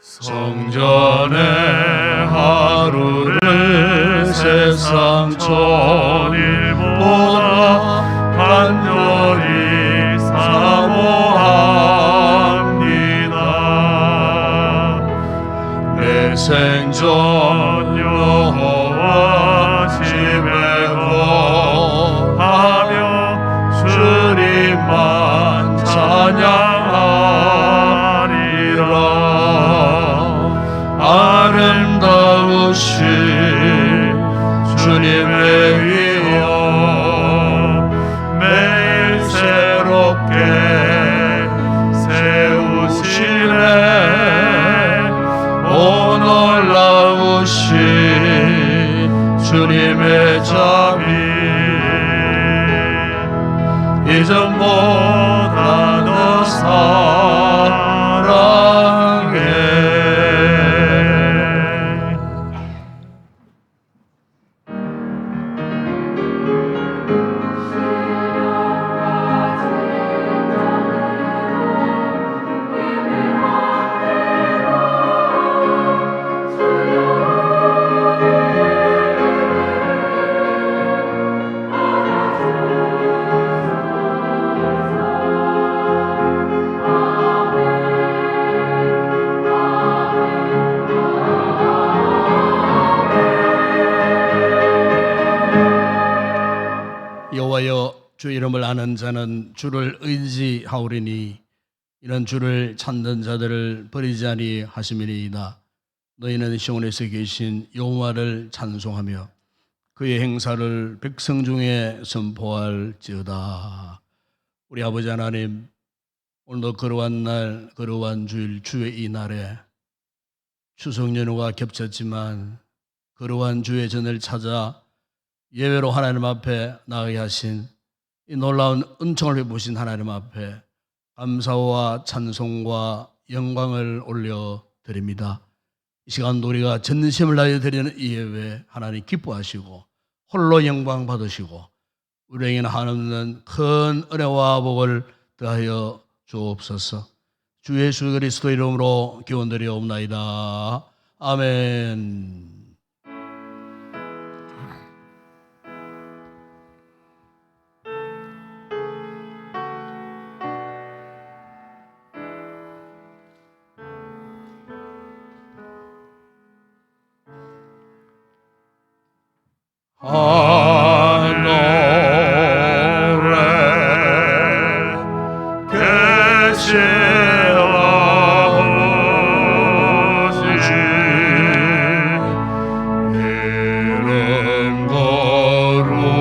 성전의 하루를 세상 천일보다 간절히 사모합니다. 내 생전 여호와 집에 거하며 주님만 찬양하리라. 아름다우신 주님의 위엄 매일 새롭게 세우시네. 오 놀라우신 주님의 자비 이전보다 더 사랑해. 여호와여, 주 이름을 아는 자는 주를 의지하오리니 이는 주를 찾는 자들을 버리지 아니하심이니이다. 너희는 시온에서 계신 여호와를 찬송하며 그의 행사를 백성 중에 선포할지어다. 우리 아버지 하나님, 오늘도 거룩한 날, 거룩한 주일, 주의 이 날에 추석 연휴가 겹쳤지만 거룩한 주의 전을 찾아 예배로 하나님 앞에 나가게 하신 이 놀라운 은총을 베푸신 하나님 앞에 감사와 찬송과 영광을 올려드립니다. 이 시간도 우리가 전심을 다해 드리는 이 예배 하나님 기뻐하시고 홀로 영광 받으시고 우리에게는 한없는 큰 은혜와 복을 더하여 주옵소서. 주 예수 그리스도 이름으로 기원드리옵나이다. 아멘. 하늘에 계신 아버지 이름 거룩하사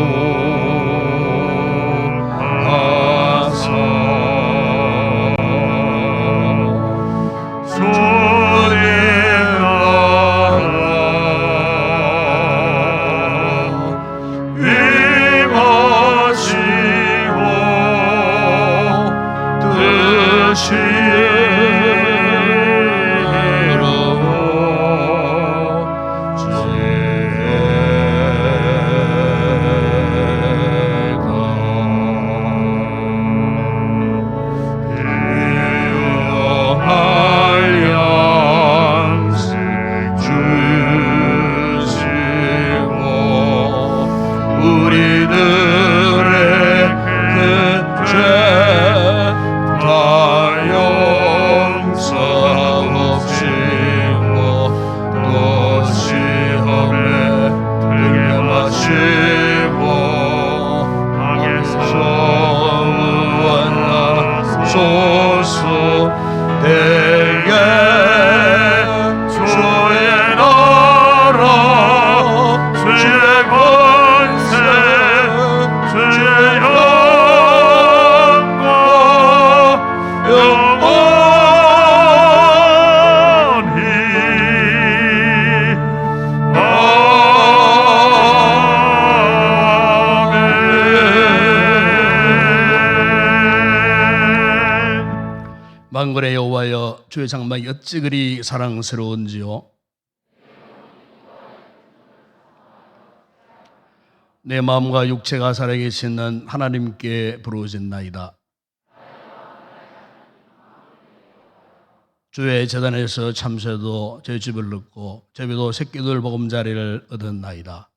주님 우리들의 그 죄 다 용서하옵시고 또 시험에 들게 마시고 악에서 구원하소서. 대개 주의 나라 주의 권세 주의 영광 영원히 아멘. 만군의 여호와여, 주의 장막 어찌 그리 사랑스러운지요. 내 마음과 육체가 살아계시는 하나님께 부르짖나이다. 주의 재단에서 참새도 제 집을 넣고 제비도 새끼들 보금자리를 얻었나이다.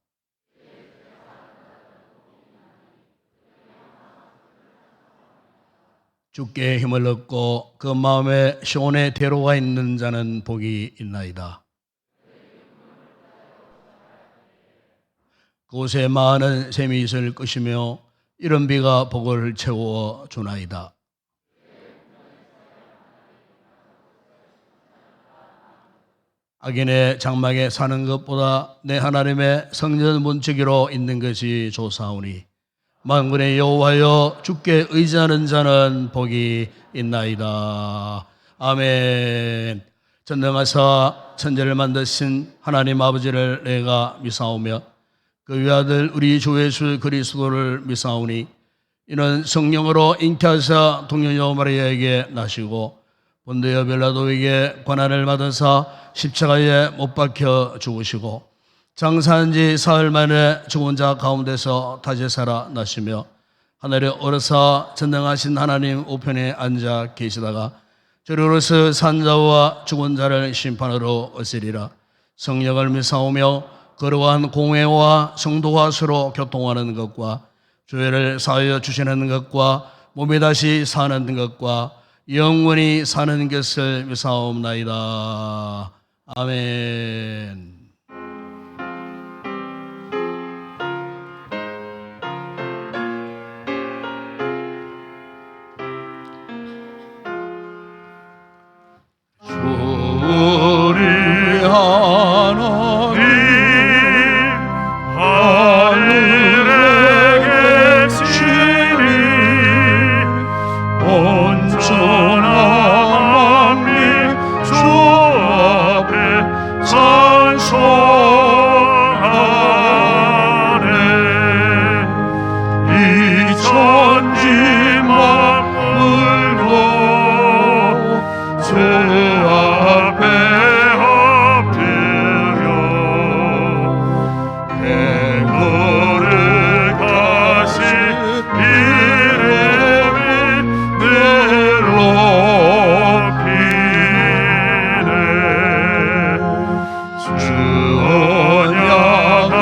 주께 힘을 얻고 그 마음에 시온의 대로가 있는 자는 복이 있나이다. 그곳에 많은 샘이 있을 것이며 이른 비가 복을 채워 주나이다. 악인의 장막에 사는 것보다 내 하나님의 성전 문지기로 있는 것이 좋사오니 만군의 여호와여 주께 의지하는 자는 복이 있나이다. 아멘. 전능하사 천지를 만드신 하나님 아버지를 내가 믿사오며 그 외아들 우리 주 예수 그리스도를 믿사오니 이는 성령으로 잉태하사 동년여 마리아에게 나시고 본디오 빌라도에게 고난을 받으사 십자가에 못 박혀 죽으시고 장사한 지 사흘 만에 죽은 자 가운데서 다시 살아나시며 하늘에 오르사 전능하신 하나님 우편에 앉아 계시다가 저리로서 산 자와 죽은 자를 심판하러 오시리라. 성령을 믿사오며 거룩한 공회와 성도와 서로 교통하는 것과 죄를 사하여 주시는 것과 몸이 다시 사는 것과 영원히 사는 것을 믿사옵나이다. 아멘. 우리 하나님 하늘에 계시니 온전한 만민 주 앞에 찬송하네. 이 천지 만물도 주 앞에 엎드려 거룩하신 이름이 늘 높이네. 주 언약하신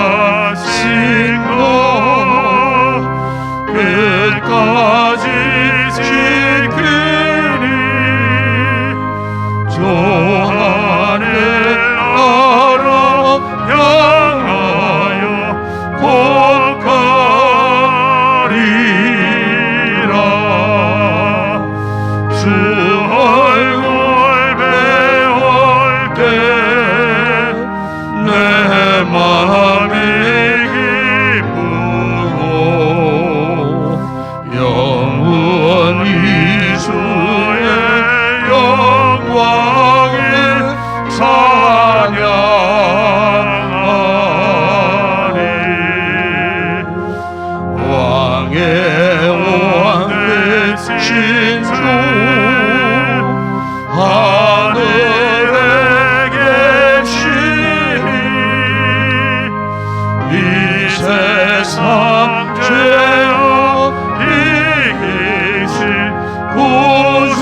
것 끝까지 지키니 주 하늘 나라 향하여 곧 가리라. 주 얼굴 배울 때 내 마음이 기쁘고 영원히 주의 영광을 찬양하리. 왕의 왕 되신 주 하늘에 계시니 이 세상 죄악 이기신 구주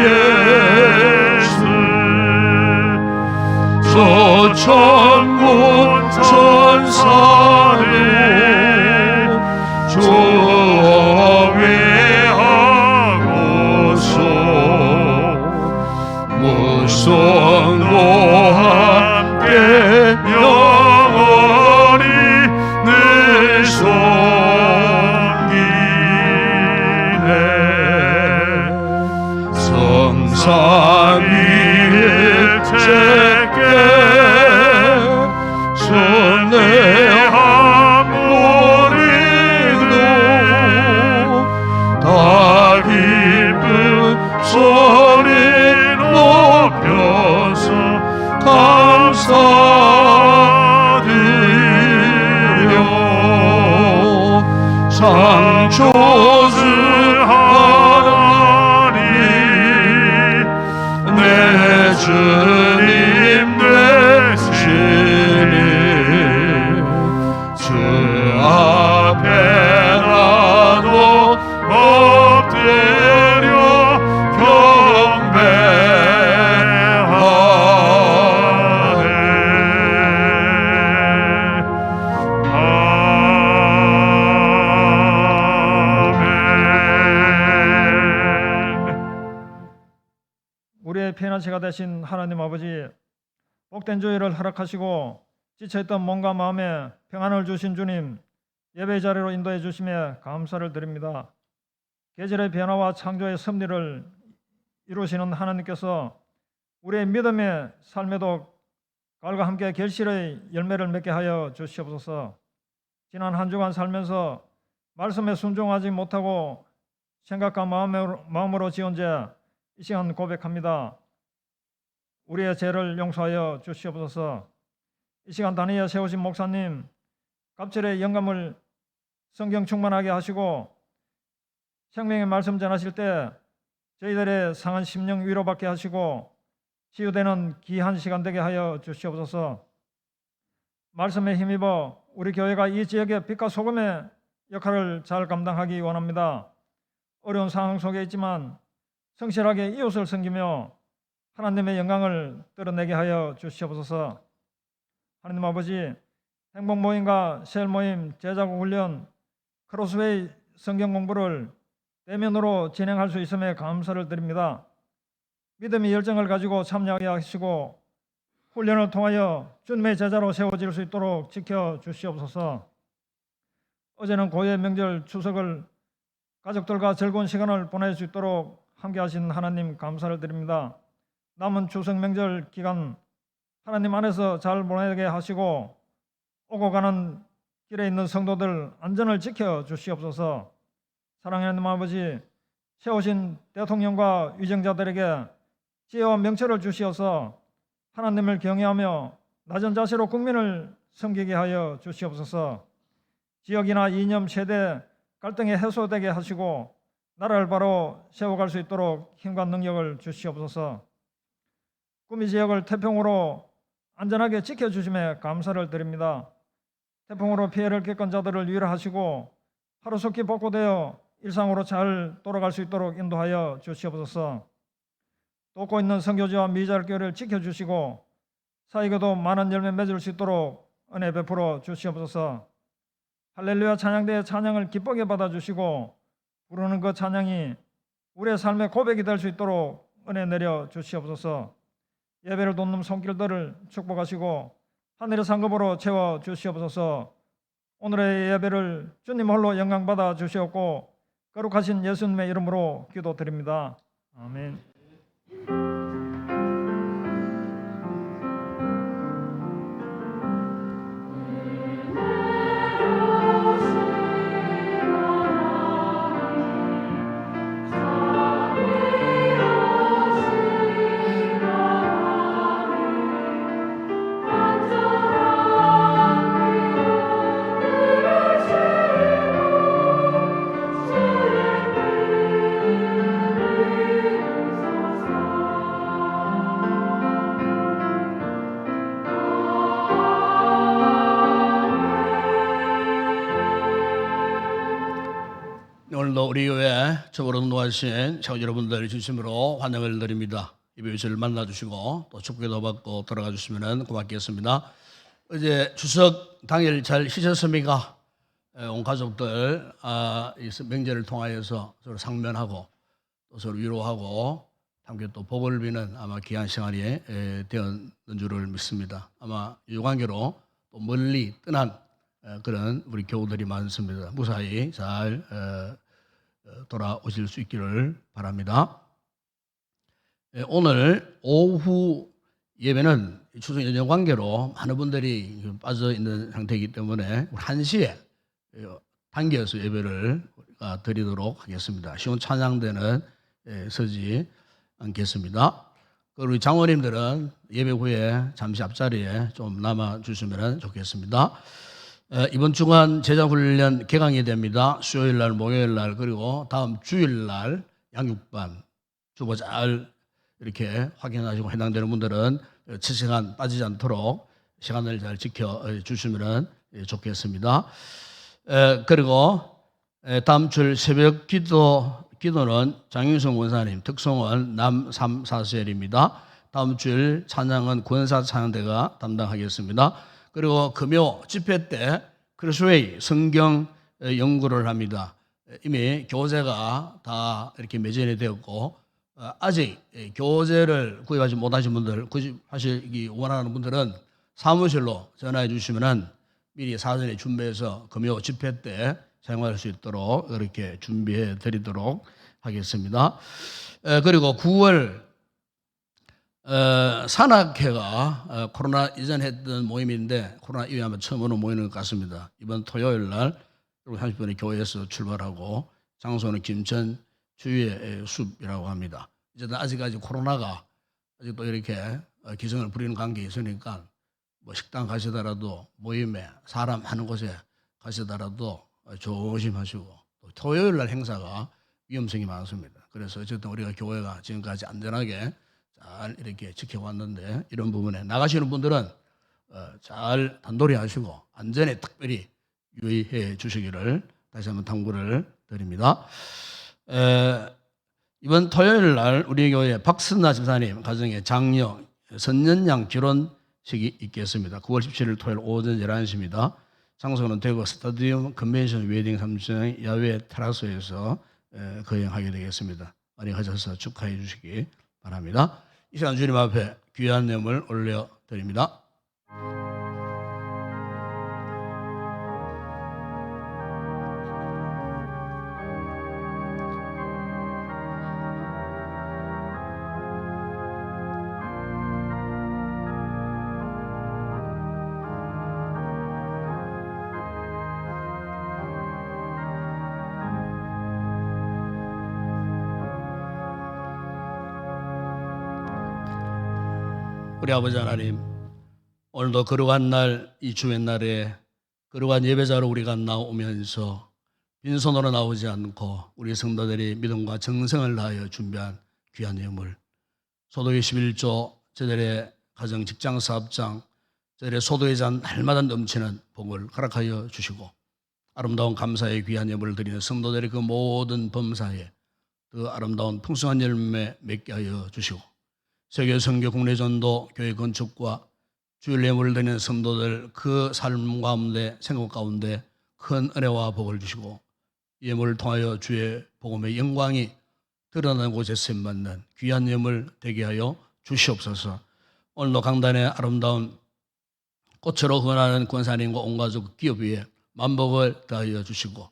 예수 저 천군 천사를 조위하고서 무성도 함께 영원히 늘 섬기네. 성삼위일체께 순례한 우리도 다 기쁜 소리 높여서 감사드려. 창조주 하나님 내 주님 되시니 주 앞에 나도 엎드려 경배 우리의 피난처가 되신 하나님 아버지, 복된 주일을 허락하시고 지쳐있던 몸과 마음에 평안을 주신 주님, 예배의 자리로 인도해 주심에 감사를 드립니다. 계절의 변화와 창조의 섭리를 이루시는 하나님께서 우리의 믿음의 삶에도 가을과 함께 결실의 열매를 맺게 하여 주시옵소서. 지난 한 주간 살면서 말씀에 순종하지 못하고 생각과 마음으로 지은 죄, 이 시간 고백합니다. 우리의 죄를 용서하여 주시옵소서. 이 시간 단위에 세우신 목사님, 갑절의 영감을 성경 충만하게 하시고 생명의 말씀 전하실 때 저희들의 상한 심령 위로받게 하시고 치유되는 귀한 시간 되게 하여 주시옵소서. 말씀에 힘입어 우리 교회가 이 지역의 빛과 소금의 역할을 잘 감당하기 원합니다. 어려운 상황 속에 있지만 성실하게 이웃을 섬기며 하나님의 영광을 드러내게 하여 주시옵소서. 하나님 아버지, 행복 모임과 셀 모임, 제자국 훈련, 크로스웨이 성경 공부를 대면으로 진행할 수 있음에 감사를 드립니다. 믿음의 열정을 가지고 참여하게 하시고 훈련을 통하여 주님의 제자로 세워질 수 있도록 지켜주시옵소서. 어제는 고유의 명절 추석을 가족들과 즐거운 시간을 보낼 수 있도록 함께하신 하나님 감사를 드립니다. 남은 추석 명절 기간 하나님 안에서 잘 보내게 하시고 오고 가는 길에 있는 성도들 안전을 지켜주시옵소서. 사랑하는 하나님 아버지, 세우신 대통령과 위정자들에게 지혜와 명철을 주시어서 하나님을 경외하며 낮은 자세로 국민을 섬기게 하여 주시옵소서. 지역이나 이념, 세대 갈등이 해소되게 하시고 나라를 바로 세워갈 수 있도록 힘과 능력을 주시옵소서. 구미 지역을 태평으로 안전하게 지켜주심에 감사를 드립니다. 태풍으로 피해를 겪은 자들을 위로하시고 하루속히 복구되어 일상으로 잘 돌아갈 수 있도록 인도하여 주시옵소서. 돕고 있는 선교지와 미자교를 지켜주시고 사이에도 많은 열매 맺을 수 있도록 은혜 베풀어 주시옵소서. 할렐루야 찬양대의 찬양을 기쁘게 받아주시고 부르는 그 찬양이 우리의 삶의 고백이 될 수 있도록 은혜 내려 주시옵소서. 예배를 돕는 손길들을 축복하시고 하늘의 상급으로 채워 주시옵소서. 오늘의 예배를 주님 홀로 영광 받아 주시옵고 거룩하신 예수님의 이름으로 기도드립니다. 아멘. 오늘도 우리 교회 저보로 노하신 청 여러분들 진심으로 환영을 드립니다. 예배 주를 만나주시고 또 축복도 받고 돌아가 주시면 고맙겠습니다. 어제 추석 당일 잘 쉬셨습니까? 온 가족들 이 명절을 통하여서 서로 상면하고 또 서로 위로하고 함께 또 복을 비는 아마 귀한 시간이 되었는 줄을 믿습니다. 아마 유관계로 또 멀리 떠난 그런 우리 교우들이 많습니다. 무사히 잘 돌아오실 수 있기를 바랍니다. 오늘 오후 예배는 추석 연휴 관계로 많은 분들이 빠져 있는 상태이기 때문에 1시에 당겨서 예배를 드리도록 하겠습니다. 쉬운 찬양대는 서지 않겠습니다. 그리고 장로님들은 예배 후에 잠시 앞자리에 좀 남아주시면 좋겠습니다. 이번 주간 제자훈련 개강이 됩니다. 수요일날, 목요일날, 그리고 다음 주일날 양육반 주보 잘 이렇게 확인하시고 해당되는 분들은 첫 시간 빠지지 않도록 시간을 잘 지켜주시면 좋겠습니다. 그리고 다음 주 새벽 기도는 장윤성 원사님, 특송은 남 3, 4세일입니다. 다음 주일 찬양은 권사 찬양대가 담당하겠습니다. 그리고 금요 집회 때 크로스웨이 성경 연구를 합니다. 이미 교재가 다 이렇게 매진이 되었고 아직 교재를 구입하지 못하신 분들, 구입하시기 원하는 분들은 사무실로 전화해 주시면은 미리 사전에 준비해서 금요 집회 때 사용할 수 있도록 이렇게 준비해 드리도록 하겠습니다. 그리고 9월 산악회가 코로나 이전 했던 모임인데 코로나 이후에 아마 처음으로 모이는 것 같습니다. 이번 토요일 날 30분에 교회에서 출발하고 장소는 김천 주위의 숲이라고 합니다. 이제는 아직까지 코로나가 아직도 이렇게 기승을 부리는 관계에 있으니까 뭐 식당 가시더라도 모임에 사람 많은 곳에 가시더라도 조심하시고 또 토요일 날 행사가 위험성이 많습니다. 그래서 어쨌든 우리가 교회가 지금까지 안전하게 잘 이렇게 지켜왔는데 이런 부분에 나가시는 분들은 잘 단돌이 하시고 안전에 특별히 유의해 주시기를 다시 한번 당부를 드립니다. 이번 토요일 날 우리 교회 박선나 집사님 가정의 장녀 선년양 결혼식이 있겠습니다. 9월 17일 토요일 오전 11시입니다. 장소는 대구 스타디움 컨벤션 웨딩 3층 야외 테라스에서 거행하게 되겠습니다. 많이 가셔서 축하해 주시기 바랍니다. 이 시간 주님 앞에 귀한 예물 올려드립니다. 우리 아버지 하나님, 오늘도 거룩한 날, 이 주의 날에 거룩한 예배자로 우리가 나오면서 빈손으로 나오지 않고 우리 성도들이 믿음과 정성을 다하여 준비한 귀한 예물, 소도의 11조, 저들의 가정 직장 사업장, 저들의 소도의 잔 날마다 넘치는 복을 허락하여 주시고 아름다운 감사의 귀한 예물을 드리는 성도들의 그 모든 범사에 그 아름다운 풍성한 열매 맺게 하여 주시고 세계 선교 국내 전도 교회 건축과 주일 예물을 드리는 성도들 그 삶 가운데 생각 가운데 큰 은혜와 복을 주시고 예물을 통하여 주의 복음의 영광이 드러나는 곳에 쓰임받는 귀한 예물 되게 하여 주시옵소서. 오늘도 강단의 아름다운 꽃으로 흥하는 권사님과 온 가족 기업 위에 만복을 더하여 주시고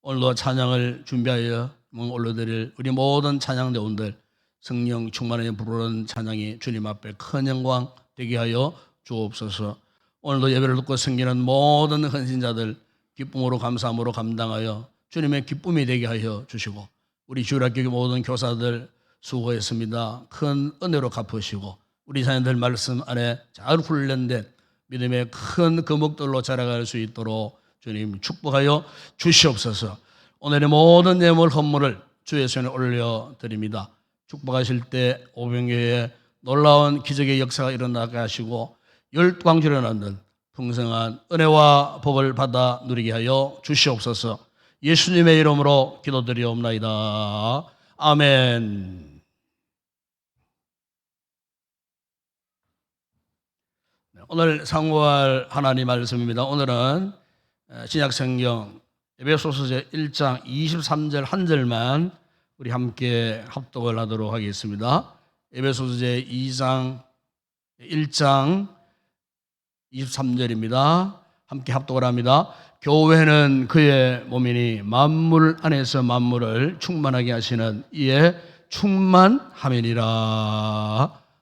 오늘도 찬양을 준비하여 올려드릴 우리 모든 찬양대원들 성령 충만하여 부르는 찬양이 주님 앞에 큰 영광 되게 하여 주옵소서. 오늘도 예배를 듣고 섬기는 모든 헌신자들 기쁨으로 감사함으로 감당하여 주님의 기쁨이 되게 하여 주시고 우리 주일학교 모든 교사들 수고했습니다. 큰 은혜로 갚으시고 우리 자녀들 말씀 안에 잘 훈련된 믿음의 큰 거목들로 자라갈 수 있도록 주님 축복하여 주시옵소서. 오늘의 모든 예물 헌물을 주의 손에 올려드립니다. 축복하실 때 오병교회에 놀라운 기적의 역사가 일어나게 하시고 열광주를 낳는 풍성한 은혜와 복을 받아 누리게 하여 주시옵소서. 예수님의 이름으로 기도드리옵나이다. 아멘. 오늘 상고할 하나님 말씀입니다. 오늘은 신약성경 에베소서 1장 23절 한 절만 우리 함께 합독을 하도록 하겠습니다. 에베소서 2장 1장 23절입니다. 함께 합독을 합니다. 교회는 그의 몸이니 만물 안에서 만물을 충만하게 하시는 이에 충만함이니라.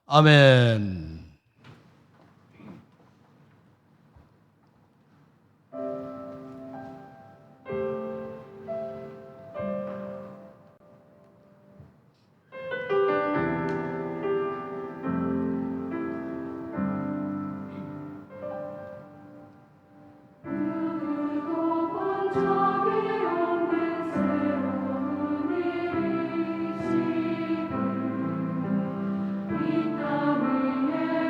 아멘. 이 땅 위에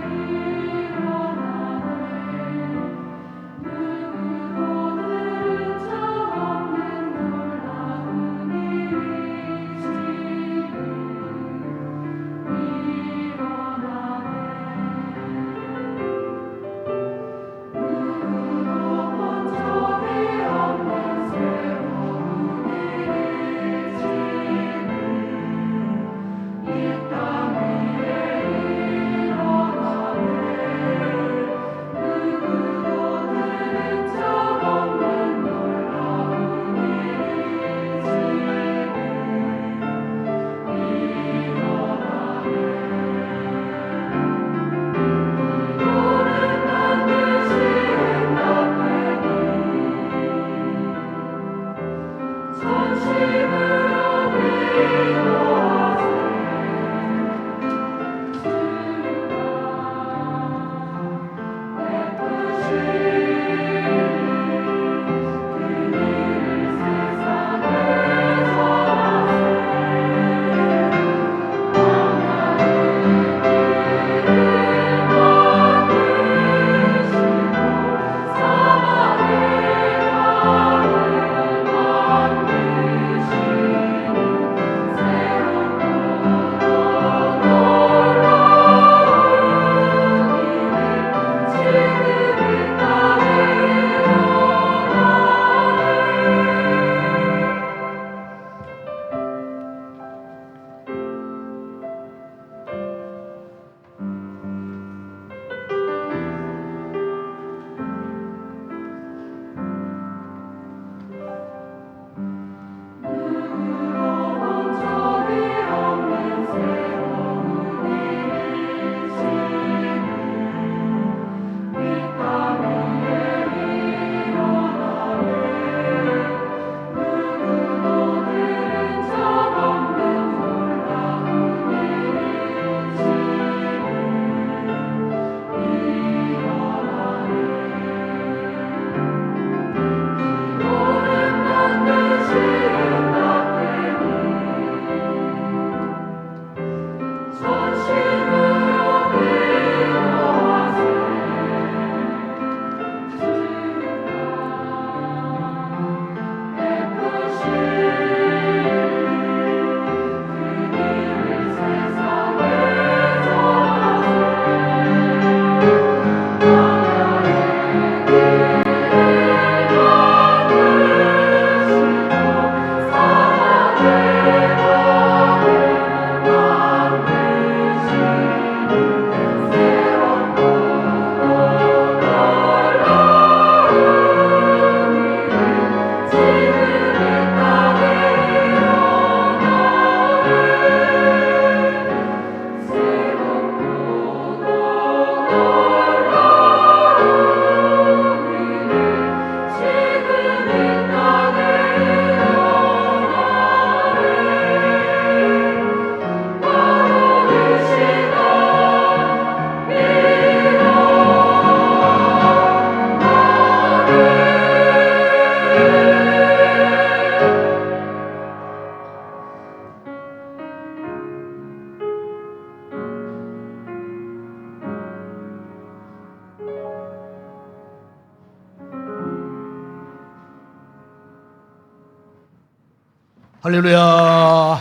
할렐루야.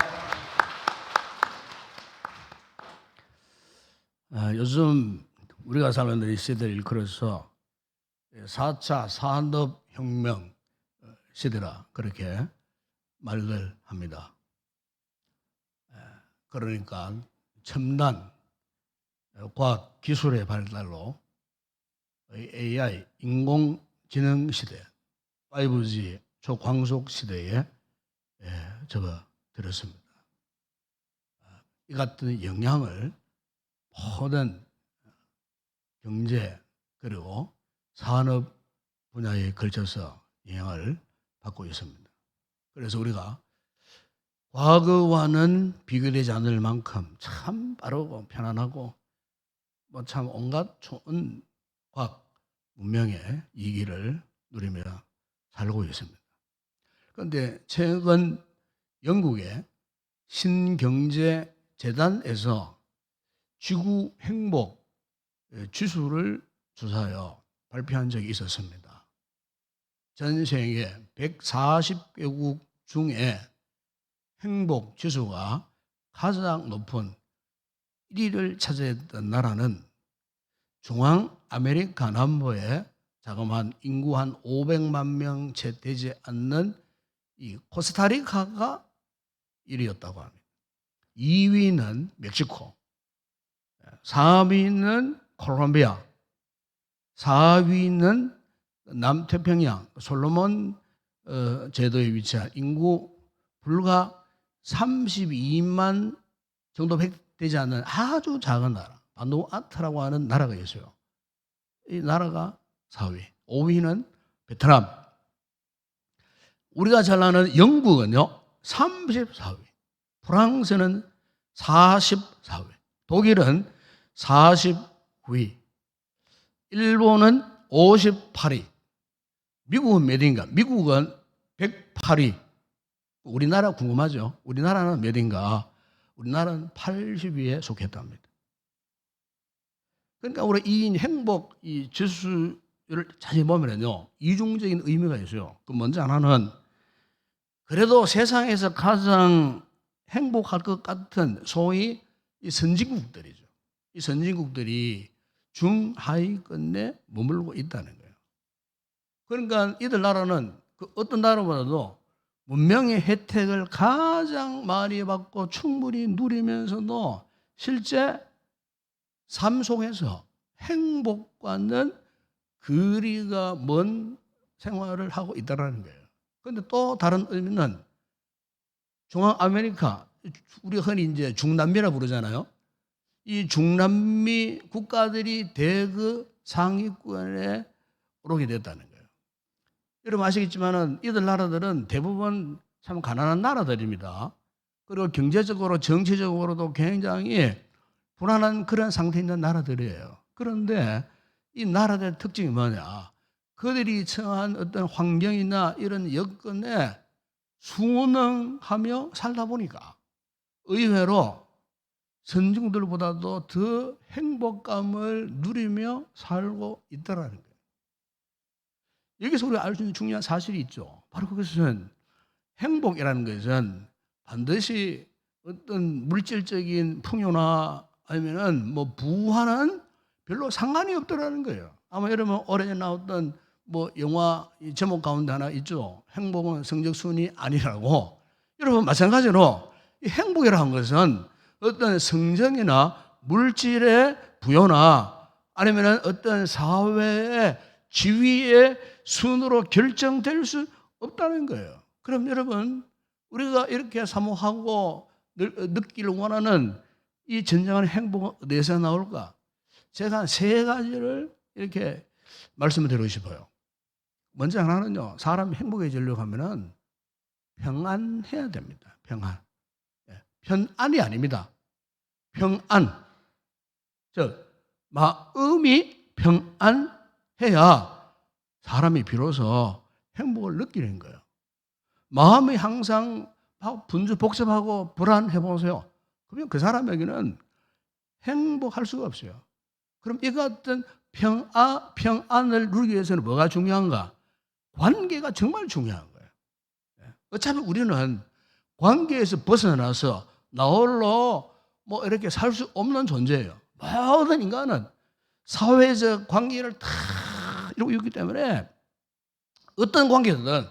요즘 우리가 사는 이 시대를 일컬어서 4차 산업혁명 시대라 그렇게 말들 합니다. 그러니까 첨단 과학 기술의 발달로 AI 인공지능 시대, 5G 초광속 시대에 접어들었습니다. 이 같은 영향을 모든 경제 그리고 산업 분야에 걸쳐서 영향을 받고 있습니다. 그래서 우리가 과거와는 비교되지 않을 만큼 참 빠르고 편안하고 뭐 참 온갖 좋은 과학 문명의 이기를 누리며 살고 있습니다. 그런데 최근 영국의 신경제재단에서 지구 행복 지수를 조사하여 발표한 적이 있었습니다. 전 세계 140개국 중에 행복 지수가 가장 높은 1위를 차지했던 나라는 중앙 아메리카 남부의 자그마한 인구 한 500만 명 채 되지 않는 이 코스타리카가 1위였다고 합니다. 2위는 멕시코, 3위는 콜롬비아, 4위는 남태평양 솔로몬 제도에 위치한 인구 불과 32만 정도 되지 않는 아주 작은 나라, 바누아투라고 하는 나라가 있어요. 이 나라가 4위, 5위는 베트남, 우리가 잘 아는 영국은요 34위, 프랑스는 44위, 독일은 49위, 일본은 58위, 미국은 몇인가? 미국은 108위. 우리나라 궁금하죠? 우리나라는 몇인가? 우리나라는 80위에 속했답니다. 그러니까 우리 이 행복 이 지수를 자세히 보면요 이중적인 의미가 있어요. 그 먼저 하나는 그래도 세상에서 가장 행복할 것 같은 소위 이 선진국들이죠. 이 선진국들이 중하위권에 머물고 있다는 거예요. 그러니까 이들 나라는 그 어떤 나라보다도 문명의 혜택을 가장 많이 받고 충분히 누리면서도 실제 삶 속에서 행복과는 거리가 먼 생활을 하고 있다는 거예요. 그런데 또 다른 의미는 중앙아메리카, 우리가 흔히 이제 중남미라 부르잖아요. 이 중남미 국가들이 대그 상위권에 오르게 됐다는 거예요. 여러분 아시겠지만은 이들 나라들은 대부분 참 가난한 나라들입니다. 그리고 경제적으로 정치적으로도 굉장히 불안한 그런 상태에 있는 나라들이에요. 그런데 이 나라들의 특징이 뭐냐? 그들이 처한 어떤 환경이나 이런 여건에 순응하며 살다 보니까 의외로 선진국들보다도 더 행복감을 누리며 살고 있다는 거예요. 여기서 우리가 알 수 있는 중요한 사실이 있죠. 바로 그것은 행복이라는 것은 반드시 어떤 물질적인 풍요나 아니면은 뭐 부와는 별로 상관이 없더라는 거예요. 아마 여러분 오래전에 나왔던 뭐 영화 제목 가운데 하나 있죠. 행복은 성적순이 아니라고. 여러분 마찬가지로 이 행복이라는 것은 어떤 성적이나 물질의 부여나 아니면 어떤 사회의 지위의 순으로 결정될 수 없다는 거예요. 그럼 여러분 우리가 이렇게 사모하고 느끼를 원하는 이 진정한 행복은 어디서 나올까? 제가 세 가지를 이렇게 말씀을 드리고 싶어요. 먼저 하나는요, 사람이 행복해지려고 하면은 평안해야 됩니다. 평안. 편안이 아닙니다. 평안. 즉, 마음이 평안해야 사람이 비로소 행복을 느끼는 거예요. 마음이 항상 복잡하고 불안해 보세요. 그러면 그 사람에게는 행복할 수가 없어요. 그럼 이 같은 평안을 누리기 위해서는 뭐가 중요한가? 관계가 정말 중요한 거예요. 어차피 우리는 관계에서 벗어나서 나 홀로 뭐 이렇게 살 수 없는 존재예요. 모든 인간은 사회적 관계를 다 이루고 있기 때문에 어떤 관계든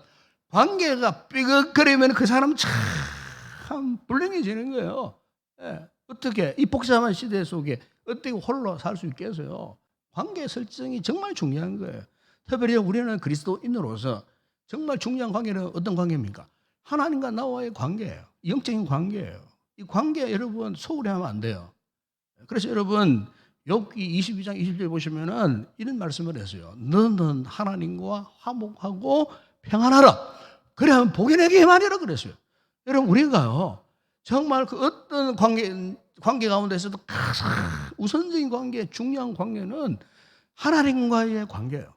관계가 삐걱거리면 그 사람은 참 불행해지는 거예요. 어떻게 이 복잡한 시대 속에 어떻게 홀로 살 수 있겠어요? 관계 설정이 정말 중요한 거예요. 특별히 우리는 그리스도인으로서 정말 중요한 관계는 어떤 관계입니까? 하나님과 나와의 관계예요. 영적인 관계예요. 이 관계 여러분 소홀히 하면 안 돼요. 그래서 여러분 욥기 22장 20절 보시면은 이런 말씀을 했어요. 너는 하나님과 화목하고 평안하라. 그래야 복이 내게 임하리라 그랬어요. 여러분 우리가요 정말 그 어떤 관계 가운데서도 가장 우선적인 관계, 중요한 관계는 하나님과의 관계예요.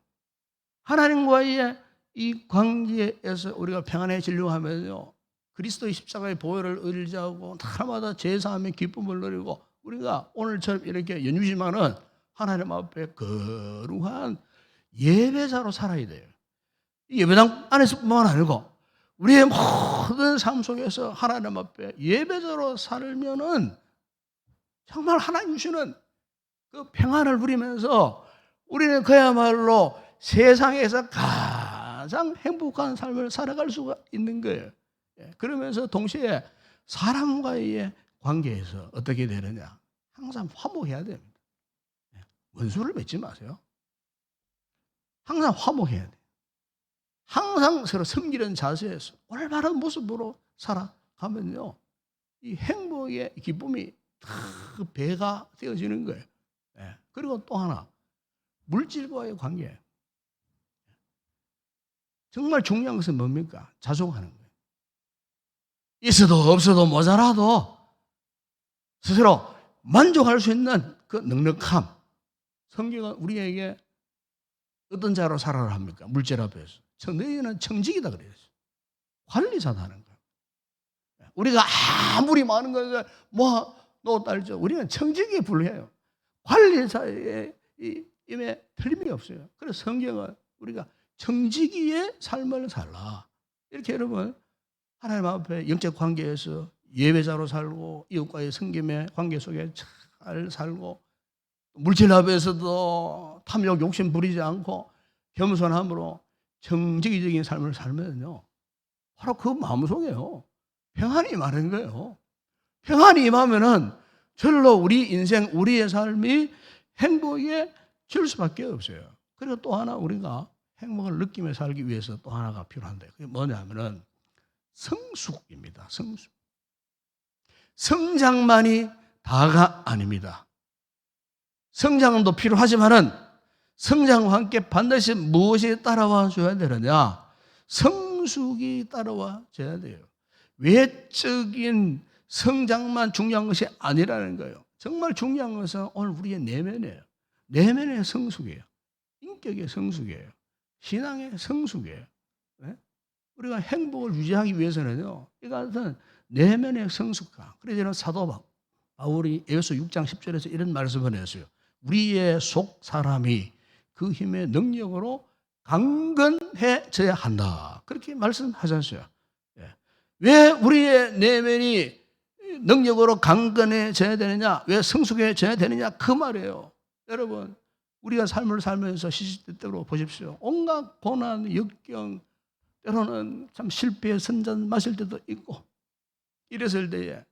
하나님과의 이 관계에서 우리가 평안해지려고 하면요 그리스도의 십자가의 보혈을 의지하고 날마다 제사하며 기쁨을 누리고 우리가 오늘처럼 이렇게 연휴지만은 하나님 앞에 거룩한 예배자로 살아야 돼요. 예배당 안에서뿐만 아니고 우리의 모든 삶 속에서 하나님 앞에 예배자로 살면은 정말 하나님 주시는 그 평안을 누리면서 우리는 그야말로 세상에서 가장 행복한 삶을 살아갈 수가 있는 거예요. 그러면서 동시에 사람과의 관계에서 어떻게 되느냐? 항상 화목해야 됩니다. 원수를 맺지 마세요. 항상 화목해야 돼요. 항상 서로 섬기는 자세에서 올바른 모습으로 살아가면요. 이 행복의 기쁨이 다 배가 되어지는 거예요. 그리고 또 하나, 물질과의 관계. 정말 중요한 것은 뭡니까? 자족하는 거예요. 있어도 없어도 모자라도 스스로 만족할 수 있는 그 넉넉함. 성경은 우리에게 어떤 자로 살아라 합니까? 물질 앞에서. 너희는 청직이다 그래요. 관리자다 하는 거예요. 우리가 아무리 많은 것을 너 딸죠. 우리는 청직에 불과해요. 관리자의 임에 틀림이 없어요. 그래서 성경은 우리가 청지기의 삶을 살라. 이렇게 여러분 하나님 앞에 영적 관계에서 예배자로 살고 이웃과의 성김의 관계 속에 잘 살고 물질 앞에서도 탐욕 욕심 부리지 않고 겸손함으로 청지기적인 삶을 살면요, 바로 그 마음속에요 평안이 임하는 거예요. 평안이 임하면은 절로 우리 인생, 우리의 삶이 행복에 질 수밖에 없어요. 그리고 또 하나 우리가 행복을 느끼며 살기 위해서 또 하나가 필요한데 그게 뭐냐면은 성숙입니다. 성숙. 성장만이 다가 아닙니다. 성장도 필요하지만은 성장과 함께 반드시 무엇이 따라와 줘야 되느냐? 성숙이 따라와 줘야 돼요. 외적인 성장만 중요한 것이 아니라는 거예요. 정말 중요한 것은 오늘 우리의 내면이에요. 내면의 성숙이에요. 인격의 성숙이에요. 신앙의 성숙이에요. 네? 우리가 행복을 유지하기 위해서는요, 이것은 내면의 성숙함. 그래서 저는 사도 바울이 에베소 6장 10절에서 이런 말씀을 했어요. 우리의 속 사람이 그 힘의 능력으로 강건해져야 한다. 그렇게 말씀하셨어요. 왜 우리의 내면이 능력으로 강건해져야 되느냐? 왜 성숙해져야 되느냐? 그 말이에요. 여러분, 우리가 삶을 살면서 시시때때로 보십시오. 온갖 고난, 역경, 때로는 참 실패의 선전 마실 때도 있고 이랬을 때에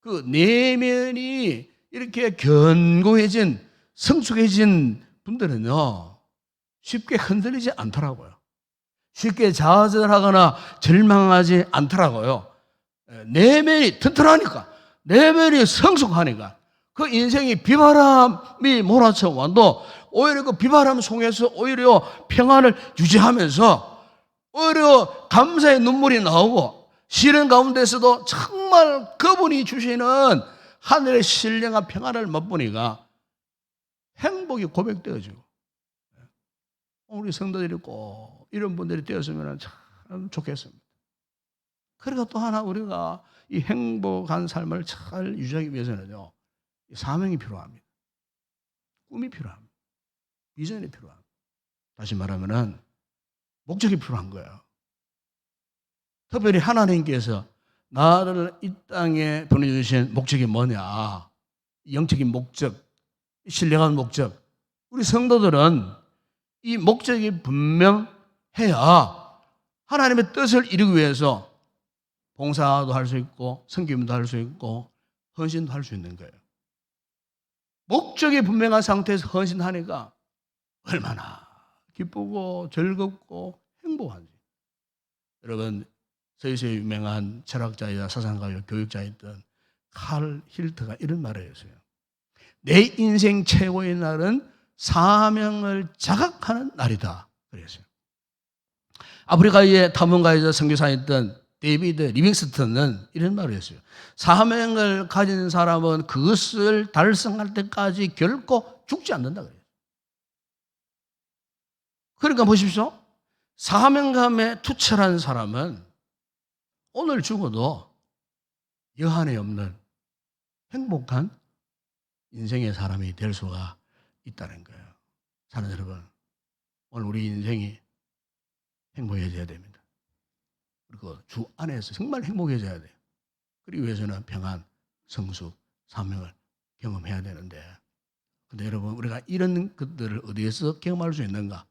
그 내면이 이렇게 견고해진, 성숙해진 분들은요, 쉽게 흔들리지 않더라고요. 쉽게 좌절하거나 절망하지 않더라고요. 내면이 튼튼하니까, 내면이 성숙하니까 그 인생이 비바람이 몰아쳐 와도 오히려 그 비바람 속에서 오히려 평안을 유지하면서 오히려 감사의 눈물이 나오고 시련 가운데서도 정말 그분이 주시는 하늘의 신령한 평안을 맛보니까 행복이 고백되어지고 우리 성도들이 꼭 이런 분들이 되었으면 참 좋겠습니다. 그리고 또 하나 우리가 이 행복한 삶을 잘 유지하기 위해서는요, 사명이 필요합니다. 꿈이 필요합니다. 비전이 필요합니다. 다시 말하면은 목적이 필요한 거예요. 특별히 하나님께서 나를 이 땅에 보내주신 목적이 뭐냐? 영적인 목적, 신령한 목적. 우리 성도들은 이 목적이 분명해야 하나님의 뜻을 이루기 위해서 봉사도 할 수 있고 섬김도 할 수 있고 헌신도 할 수 있는 거예요. 목적이 분명한 상태에서 헌신하니까 얼마나 기쁘고 즐겁고 행복한지. 여러분, 스위스의 유명한 철학자이자 사상가요 교육자였던 칼 힐트가 이런 말을 했어요. 내 인생 최고의 날은 사명을 자각하는 날이다. 그랬어요. 아프리카의 탐험가이자 선교사였던 데이비드 리빙스턴은 이런 말을 했어요. 사명을 가진 사람은 그것을 달성할 때까지 결코 죽지 않는다 그래요. 그러니까 보십시오. 사명감에 투철한 사람은 오늘 죽어도 여한이 없는 행복한 인생의 사람이 될 수가 있다는 거예요. 사는 여러분, 오늘 우리 인생이 행복해져야 됩니다. 그리고 주 안에서 정말 행복해져야 돼요. 그러기 위해서는 평안, 성숙, 사명을 경험해야 되는데, 근데 여러분, 우리가 이런 것들을 어디에서 경험할 수 있는가?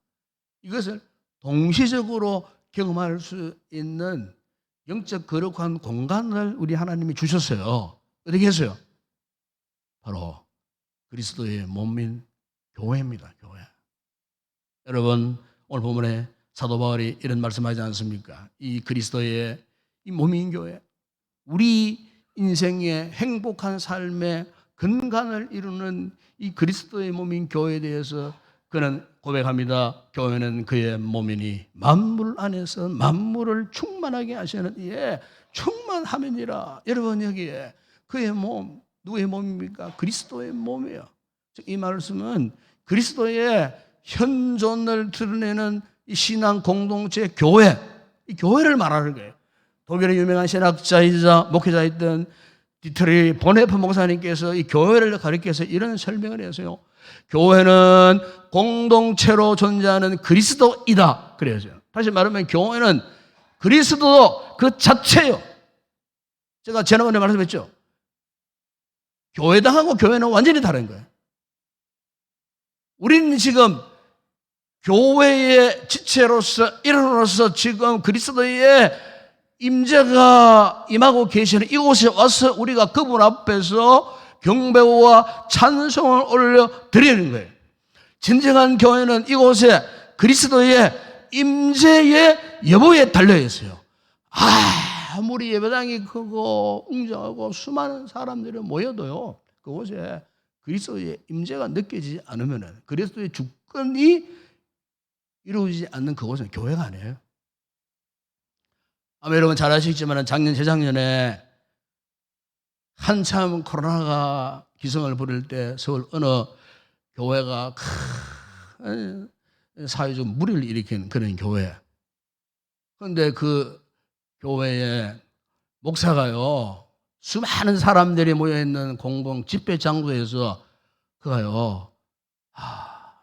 이것을 동시적으로 경험할 수 있는 영적 거룩한 공간을 우리 하나님이 주셨어요. 어떻게 했어요? 바로 그리스도의 몸인 교회입니다. 교회. 여러분, 오늘 본문에 사도 바울이 이런 말씀하지 않습니까? 이 그리스도의 이 몸인 교회, 우리 인생의 행복한 삶의 근간을 이루는 이 그리스도의 몸인 교회에 대해서 그는 고백합니다. 교회는 그의 몸이니 만물 안에서 만물을 충만하게 하시는 이에 충만함이니라. 여러분, 여기에 그의 몸, 누구의 몸입니까? 그리스도의 몸이에요. 즉, 이 말씀은 그리스도의 현존을 드러내는 이 신앙 공동체 교회, 이 교회를 말하는 거예요. 독일의 유명한 신학자이자 목회자였던 디트리 보네프 목사님께서 이 교회를 가리켜서 이런 설명을 했어요. 교회는 공동체로 존재하는 그리스도이다. 그래야죠. 다시 말하면 교회는 그리스도 그 자체예요. 제가 지난번에 말씀했죠. 교회당하고 교회는 완전히 다른 거예요. 우리는 지금 교회의 지체로서 일원으로서 지금 그리스도의 임재가 임하고 계시는 이곳에 와서 우리가 그분 앞에서 경배와 찬송을 올려 드리는 거예요. 진정한 교회는 이곳에 그리스도의 임재의 여부에 달려 있어요. 아무리 예배당이 크고 웅장하고 수많은 사람들이 모여도요, 그곳에 그리스도의 임재가 느껴지지 않으면, 그리스도의 주권이 이루어지지 않는 그곳은 교회가 아니에요. 아마 여러분 잘 아시겠지만 작년, 재작년에 한참 코로나가 기승을 부릴 때 서울 어느 교회가 큰 사회적 무리를 일으킨 그런 교회. 그런데 그 교회의 목사가요, 수많은 사람들이 모여있는 공공 집회 장소에서 그가요,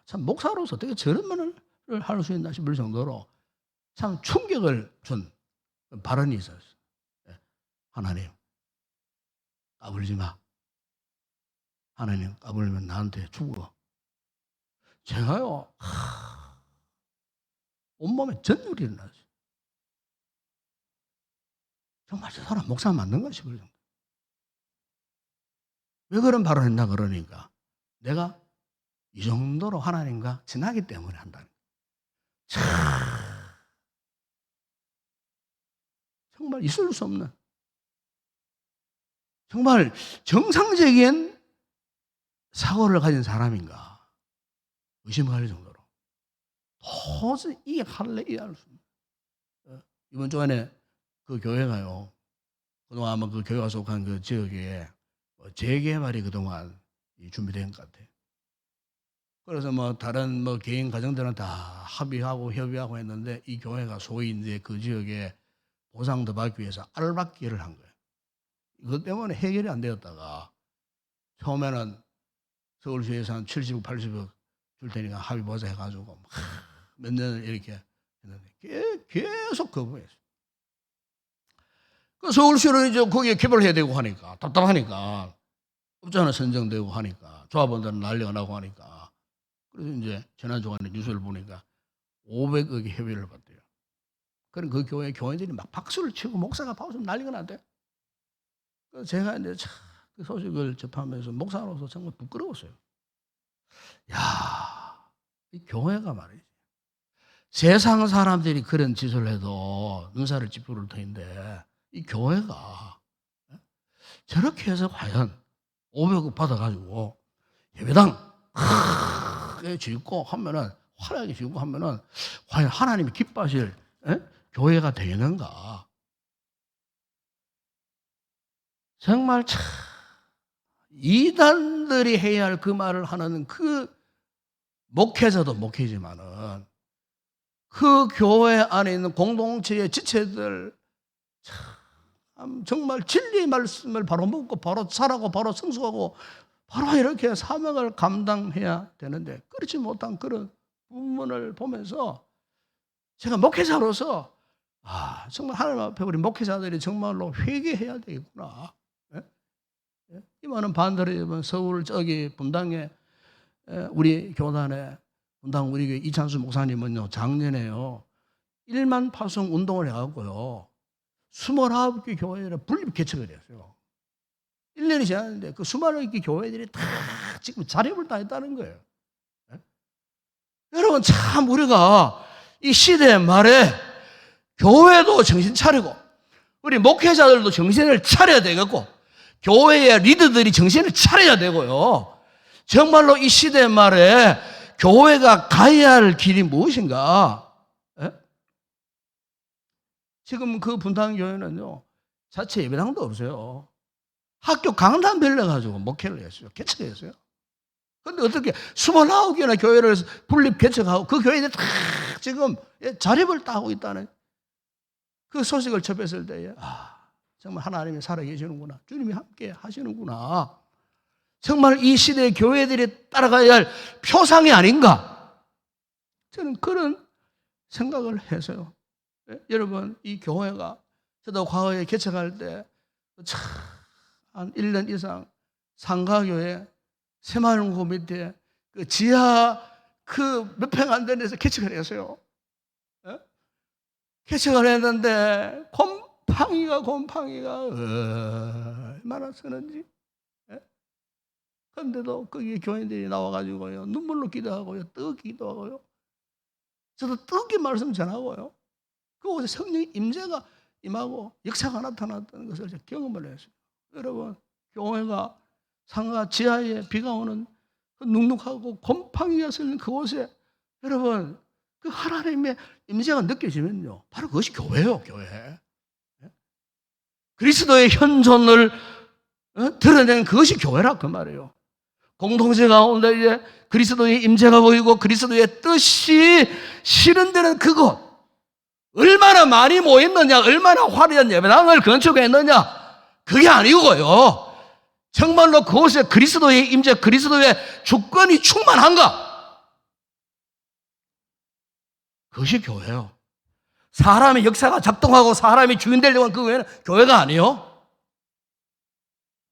참 목사로서 어떻게 저런 말을 할 수 있나 싶을 정도로 참 충격을 준 발언이 있었어요. 하나님, 까불지 마. 하나님, 까불면 나한테 죽어. 제가요, 온몸에 전율이 일어났어요. 정말 저 사람 목사 맞는가 싶을 정도. 왜 그런 발언을 했나 그러니까 내가 이 정도로 하나님과 친하기 때문에 한다는 거예요. 정말 있을 수 없는, 정말 정상적인 사고를 가진 사람인가 의심할 정도로 도저히 이게 할래 이해할 수 없는. 이번 주간에 그 교회가요, 그동안 아마 그 교회가 속한 그 지역에 재개발이 그동안 준비된 것 같아요. 그래서 뭐 다른 뭐 개인 가정들은 다 합의하고 협의하고 했는데 이 교회가 소위 이제 그 지역에 보상도 받기 위해서 알박기를 한 거예요. 이것 때문에 해결이 안 되었다가 처음에는 서울시에서 한 70억, 80억 줄 테니까 합의 보자 해가지고 몇 년을 이렇게 했는데 계속 거부했어요. 그 서울시는 이제 거기에 개발해야 되고 하니까 답답하니까 업자는 선정되고 하니까 조합원들은 난리가 나고 하니까 그래서 이제 지난주간에 뉴스를 보니까 500억의 협의를 받대요. 그럼 그 교회들이 막 박수를 치고 목사가 박수 난리가 났대요. 그래서 제가 이제 그 소식을 접하면서 목사로서 정말 부끄러웠어요. 야, 이 교회가 말이지. 세상 사람들이 그런 짓을 해도 눈살을 찌푸릴 터인데 이 교회가 저렇게 해서 과연 500억 받아가지고 예배당 크게 짓고 하면은 화려하게 짓고 하면은 과연 하나님이 기뻐하실 교회가 되는가? 정말 참 이단들이 해야 할 그 말을 하는 그 목회자도 목회지만은 그 교회 안에 있는 공동체의 지체들 참 정말 진리의 말씀을 바로 묻고 바로 살아고 바로 성숙하고 바로 이렇게 사명을 감당해야 되는데 그렇지 못한 그런 부분을 보면서 제가 목회자로서 정말 하나님 앞에 우리 목회자들이 정말로 회개해야 되겠구나. 이 많은 반대로 이번 서울 저기 분당에 우리 교단에 분당 우리 교회 이찬수 목사님은요 작년에요 1만 파송 운동을 해갖고요 29개 교회를 분립 개척을 했어요. 1년이 지났는데 그 29개 교회들이 다 지금 자립을 다 했다는 거예요. 여러분 참 우리가 이 시대 말에 교회도 정신 차리고 우리 목회자들도 정신을 차려야 되겠고 교회의 리더들이 정신을 차려야 되고요. 정말로 이 시대 말에 교회가 가야 할 길이 무엇인가? 예? 지금 그 분당교회는요, 자체 예배당도 없어요. 학교 강단 빌려가지고 목회를 했어요. 개척했어요. 근데 어떻게 29개나 교회를 분립 개척하고 그 교회들이 다 지금 자립을 따고 있다는 그 소식을 접했을 때에 정말 하나님이 살아계시는구나. 주님이 함께 하시는구나. 정말 이 시대의 교회들이 따라가야 할 표상이 아닌가. 저는 그런 생각을 해서요. 여러분, 이 교회가 저도 과거에 개척할 때 한 1년 이상 상가교회 새마을고 밑에 그 지하 그 몇 평 안 되는 데서 개척을 했어요. 개척을 했는데 곰팡이가 얼마나 쓰는지. 그런데도 거기 교인들이 나와가지고요, 눈물로 기도하고요, 뜨겁게 기도하고요. 저도 뜨겁게 말씀 전하고요. 그곳에 성령의 임재가 임하고 역사가 나타났다는 것을 제가 경험을 했어요. 여러분, 교회가 상가 지하에 비가 오는 그 눅눅하고 곰팡이가 쓰는 그곳에 여러분, 그 하나님의 임재가 느껴지면요, 바로 그것이 교회예요, 교회. 그리스도의 현존을 드러내는 그것이 교회라 그 말이에요. 공동체 가운데 이제 그리스도의 임재가 보이고 그리스도의 뜻이 실현되는 그곳, 얼마나 많이 모였느냐, 얼마나 화려한 예배당을 건축했느냐, 그게 아니고요, 정말로 그곳에 그리스도의 임재, 그리스도의 주권이 충만한가, 그것이 교회예요. 사람의 역사가 작동하고 사람이 주인 되려고 하는 그 외에는 교회가 아니에요.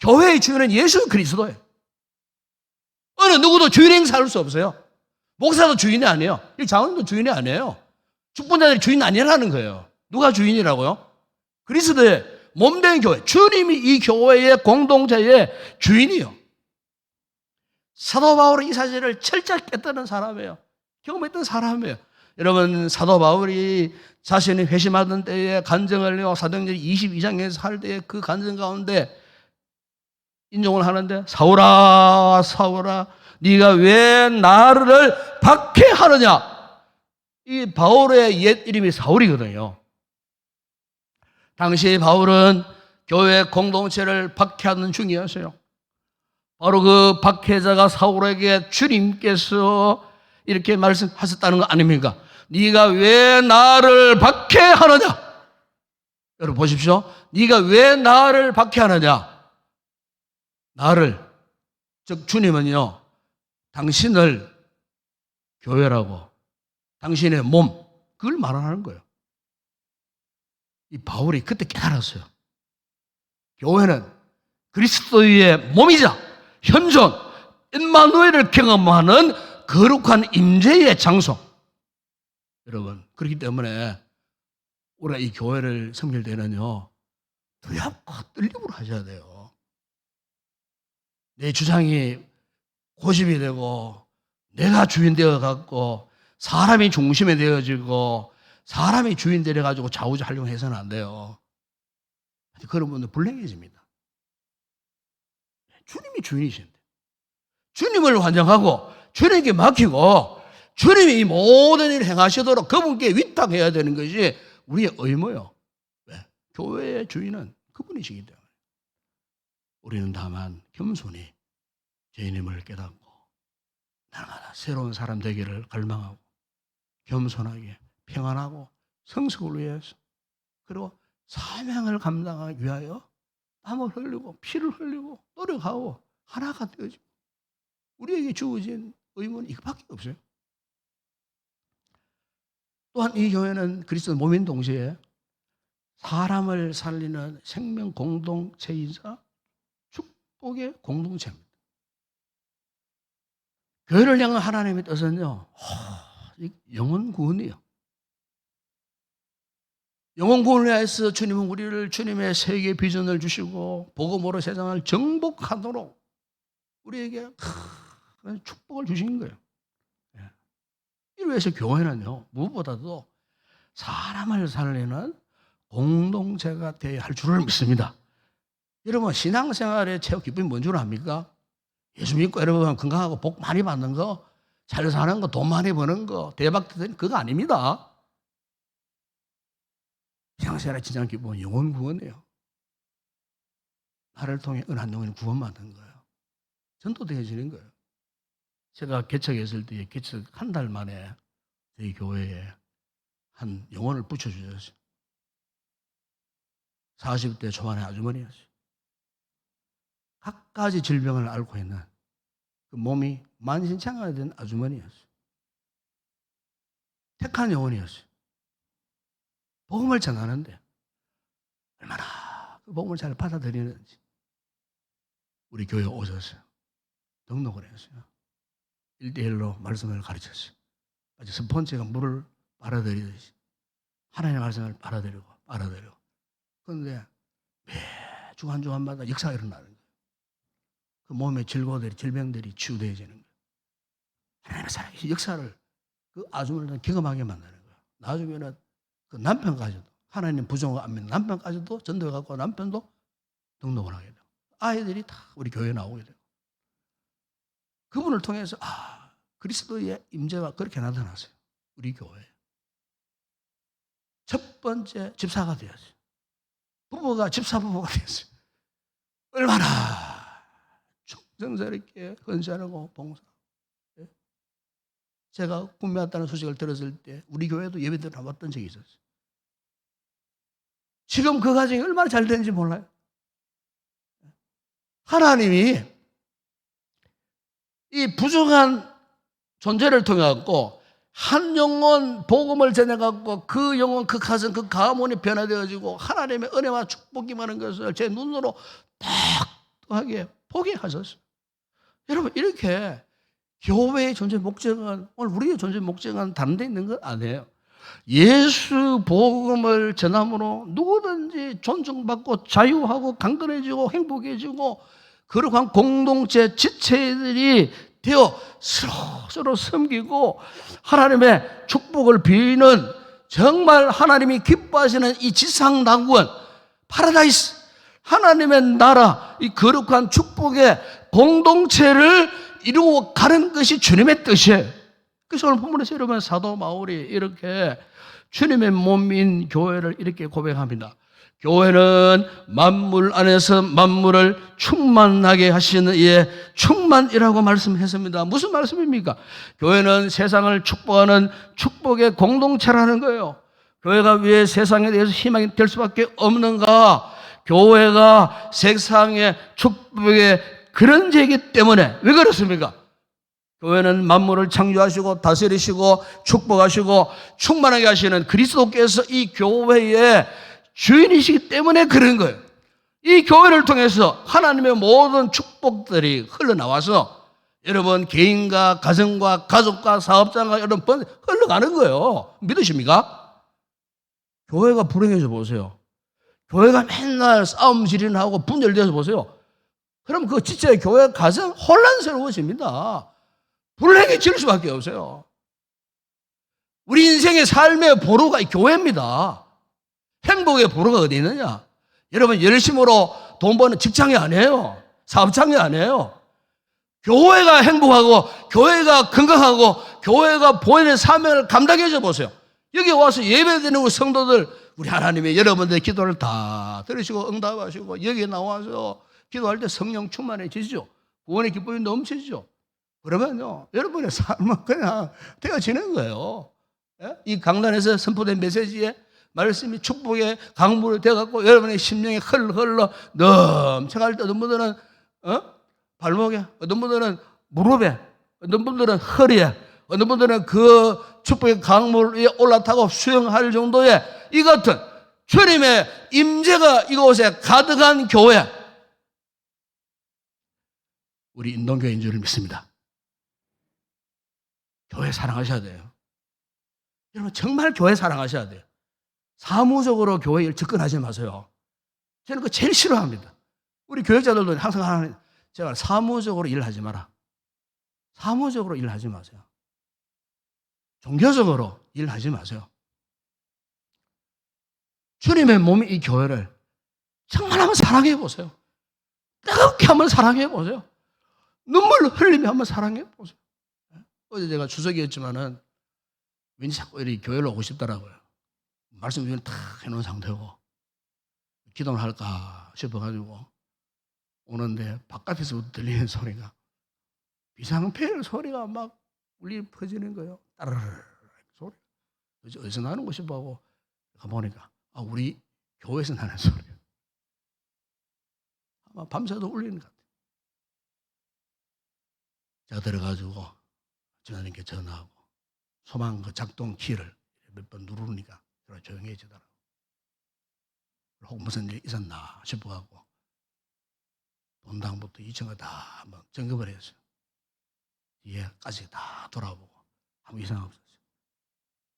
교회의 주인은 예수 그리스도예요. 어느 누구도 주인 행사할 수 없어요. 목사도 주인이 아니에요. 이 장로님도 주인이 아니에요. 축복자들이 주인 아니라는 거예요. 누가 주인이라고요? 그리스도의 몸된 교회, 주님이 이 교회의 공동체의 주인이요. 사도 바울은 이 사실을 철저히 깨달은 사람이에요. 경험했던 사람이에요. 여러분, 사도 바울이 자신이 회심하던 때에 간증을 해요. 사도행전 22장에서 할 때의 그 간증 가운데 인용을 하는데, 사울아 사울아 네가 왜 나를 박해하느냐. 이 바울의 옛 이름이 사울이거든요. 당시 바울은 교회 공동체를 박해하는 중이었어요. 바로 그 박해자가 사울에게 주님께서 이렇게 말씀하셨다는 거 아닙니까? 네가 왜 나를 박해하느냐. 여러분 보십시오. 네가 왜 나를 박해하느냐. 나를, 즉 주님은요, 당신을 교회라고, 당신의 몸, 그걸 말하는 거예요. 이 바울이 그때 깨달았어요. 교회는 그리스도의 몸이자 현존, 임마누엘을 경험하는 거룩한 임재의 장소. 여러분, 그렇기 때문에 우리가 이 교회를 섬길 때는요, 두렵고 떨림으로 하셔야 돼요. 내 주장이 고집이 되고 내가 주인 되어갖고 사람이 중심이 되어지고 사람이 주인 되어가지고 좌우하려고 해서는 안 돼요. 그런 분들 불행해집니다. 주님이 주인이신데 주님을 환영하고 주님께 맡기고 주님이 이 모든 일을 행하시도록 그분께 위탁해야 되는 것이 우리의 의무예요. 왜? 교회의 주인은 그분이시기 때문에. 우리는 다만 겸손히 죄인임을 깨닫고 날마다 새로운 사람 되기를 갈망하고 겸손하게 평안하고 성숙을 위해서, 그리고 사명을 감당하기 위하여 땀을 흘리고 피를 흘리고 노력하고 하나가 되어지고, 우리에게 주어진 의무는 이것밖에 없어요. 또한 이 교회는 그리스도 몸인 동시에 사람을 살리는 생명 공동체이자 축복의 공동체입니다. 교회를 향한 하나님의 뜻은요, 영혼 구원이에요. 영혼 구원을 위해서 주님은 우리를 주님의 세계 비전을 주시고 복음으로 세상을 정복하도록 우리에게 큰 축복을 주신 거예요. 이를 위해서 교회는요, 무엇보다도 사람을 살리는 공동체가 되어야 할 줄을 믿습니다. 여러분, 신앙생활의 최고 기쁨이 뭔 줄 압니까? 예수 믿고 여러분 건강하고 복 많이 받는 거, 잘 사는 거, 돈 많이 버는 거, 대박 터뜨리는 그거 아닙니다. 신앙생활의 진짜 기본은 영혼 구원이에요. 나를 통해 은한 영혼이 구원받는 거예요. 전도되어지는 거예요. 제가 개척했을 때 개척 한 달 만에 저희 교회에 한 영혼을 붙여주셨어요. 40대 초반의 아주머니였어요. 갖가지 질병을 앓고 있는 그 몸이 만신창이가 된 아주머니였어요. 택한 영혼이었어요. 복음을 전하는데 얼마나 그 복음을 잘 받아들이는지 우리 교회에 오셨어요. 등록을 했어요. 1대1로 말씀을 가르쳤어요. 아주 스폰지가 물을 빨아들이듯이 하나님의 말씀을 빨아들이고 그런데 매주 한 주간마다 역사가 일어나는 거예요. 그 몸의 질병들이 치유되어지는 거예요. 하나님의 살아계신 역사를 그 아주머니는 경험하게 만드는 거예요. 나중에는 그 남편까지도 하나님 부정을 안 믿는 남편까지도 전도해갖고 남편도 등록을 하게 돼요. 아이들이 다 우리 교회에 나오게 돼요. 그분을 통해서 그리스도의 임재가 그렇게 나타났어요. 우리 교회에. 첫 번째 집사가 되었어요. 부부가 집사 부부가 되었어요. 얼마나 정성스럽게 헌신하고 봉사. 제가 꿈에 왔다는 소식을 들었을 때 우리 교회도 예배드려 나왔던 적이 있었어요. 지금 그 가정이 얼마나 잘 되는지 몰라요. 하나님이 이 부족한 존재를 통해 갖고 한 영혼 복음을 전해 갖고 그 영혼 그 가정 그 가문이 변화되어지고 하나님의 은혜와 축복이 많은 것을 제 눈으로 딱하게 보게 하셨어요. 여러분 이렇게 교회의 존재 목적은 오늘 우리의 존재 목적은 다른 데 있는 것 아니에요. 예수 복음을 전함으로 누구든지 존중받고 자유하고 강건해지고 행복해지고 그러한 공동체 지체들이 되어 서로 섬기고 하나님의 축복을 비는 정말 하나님이 기뻐하시는 이 지상낙원 파라다이스 하나님의 나라 이 거룩한 축복의 공동체를 이루어 가는 것이 주님의 뜻이에요. 그래서 오늘 본문에서 여러분 사도 바울이 이렇게 주님의 몸인 교회를 이렇게 고백합니다. 교회는 만물 안에서 만물을 충만하게 하시는 이의 충만이라고 말씀했습니다. 무슨 말씀입니까? 교회는 세상을 축복하는 축복의 공동체라는 거예요. 교회가 왜 세상에 대해서 희망이 될 수밖에 없는가? 교회가 세상의 축복의 그런 죄이기 때문에. 왜 그렇습니까? 교회는 만물을 창조하시고 다스리시고 축복하시고 충만하게 하시는 그리스도께서 이 교회의 주인이시기 때문에 그런 거예요. 이 교회를 통해서 하나님의 모든 축복들이 흘러나와서 여러분 개인과 가정과 가족과 사업장과 여러분 흘러가는 거예요. 믿으십니까? 교회가 불행해져 보세요. 교회가 맨날 싸움 지린하고 분열되어서 보세요. 그럼 그 진짜 교회 가정 혼란스러워집니다. 불행해질 수밖에 없어요. 우리 인생의 삶의 보루가 교회입니다. 행복의 보루가 어디 있느냐? 여러분 열심으로 돈 버는 직장이 아니에요. 사업장이 아니에요. 교회가 행복하고 교회가 건강하고 교회가 본인의 사명을 감당해줘 보세요. 여기 와서 예배드리는 성도들 우리 하나님의 여러분들의 기도를 다 들으시고 응답하시고 여기 나와서 기도할 때 성령 충만해지죠. 구원의 기쁨이 넘치죠. 그러면요 여러분의 삶은 그냥 되어지는 거예요. 이 강단에서 선포된 메시지에 말씀이 축복의 강물이 되어갖고 여러분의 심령이 흘러 넘쳐갈 때 어떤 분들은 발목에, 어떤 분들은 무릎에, 어떤 분들은 허리에, 어떤 분들은 그 축복의 강물 위에 올라타고 수영할 정도의 이 같은 주님의 임재가 이곳에 가득한 교회, 우리 인동교회인 줄 믿습니다. 교회 사랑하셔야 돼요. 여러분 정말 교회 사랑하셔야 돼요. 사무적으로 교회 일 접근하지 마세요. 저는 그거 제일 싫어합니다. 우리 교역자들도 항상 하는 제가 사무적으로 일하지 마라. 사무적으로 일하지 마세요. 종교적으로 일하지 마세요. 주님의 몸이 이 교회를 정말 한번 사랑해 보세요. 뜨겁게 한번 사랑해 보세요. 눈물 흘리며 한번 사랑해 보세요. 어제 제가 추석이었지만은 왠지 자꾸 이렇게 교회를 오고 싶더라고요. 말씀 중에 탁 해놓은 상태고 기도를 할까 싶어가지고 오는데 바깥에서부터 들리는 소리가 비상벨 소리가 막 울려 퍼지는 거예요. 따르르 소리. 어디서 나는 거 싶어하고 가보니까 우리 교회에서 나는 소리예요. 아마 밤새도 울리는 것 같아요. 제가 들어가지고 전화님께 전화하고 소방 그 작동 키를 몇 번 누르니까 조용해지더라고요. 혹 무슨 일이 있었나 싶어갖고 본당부터 2층을 다 한번 점검을 했어요. 뒤에까지 다 돌아보고 아무 이상 없었어요.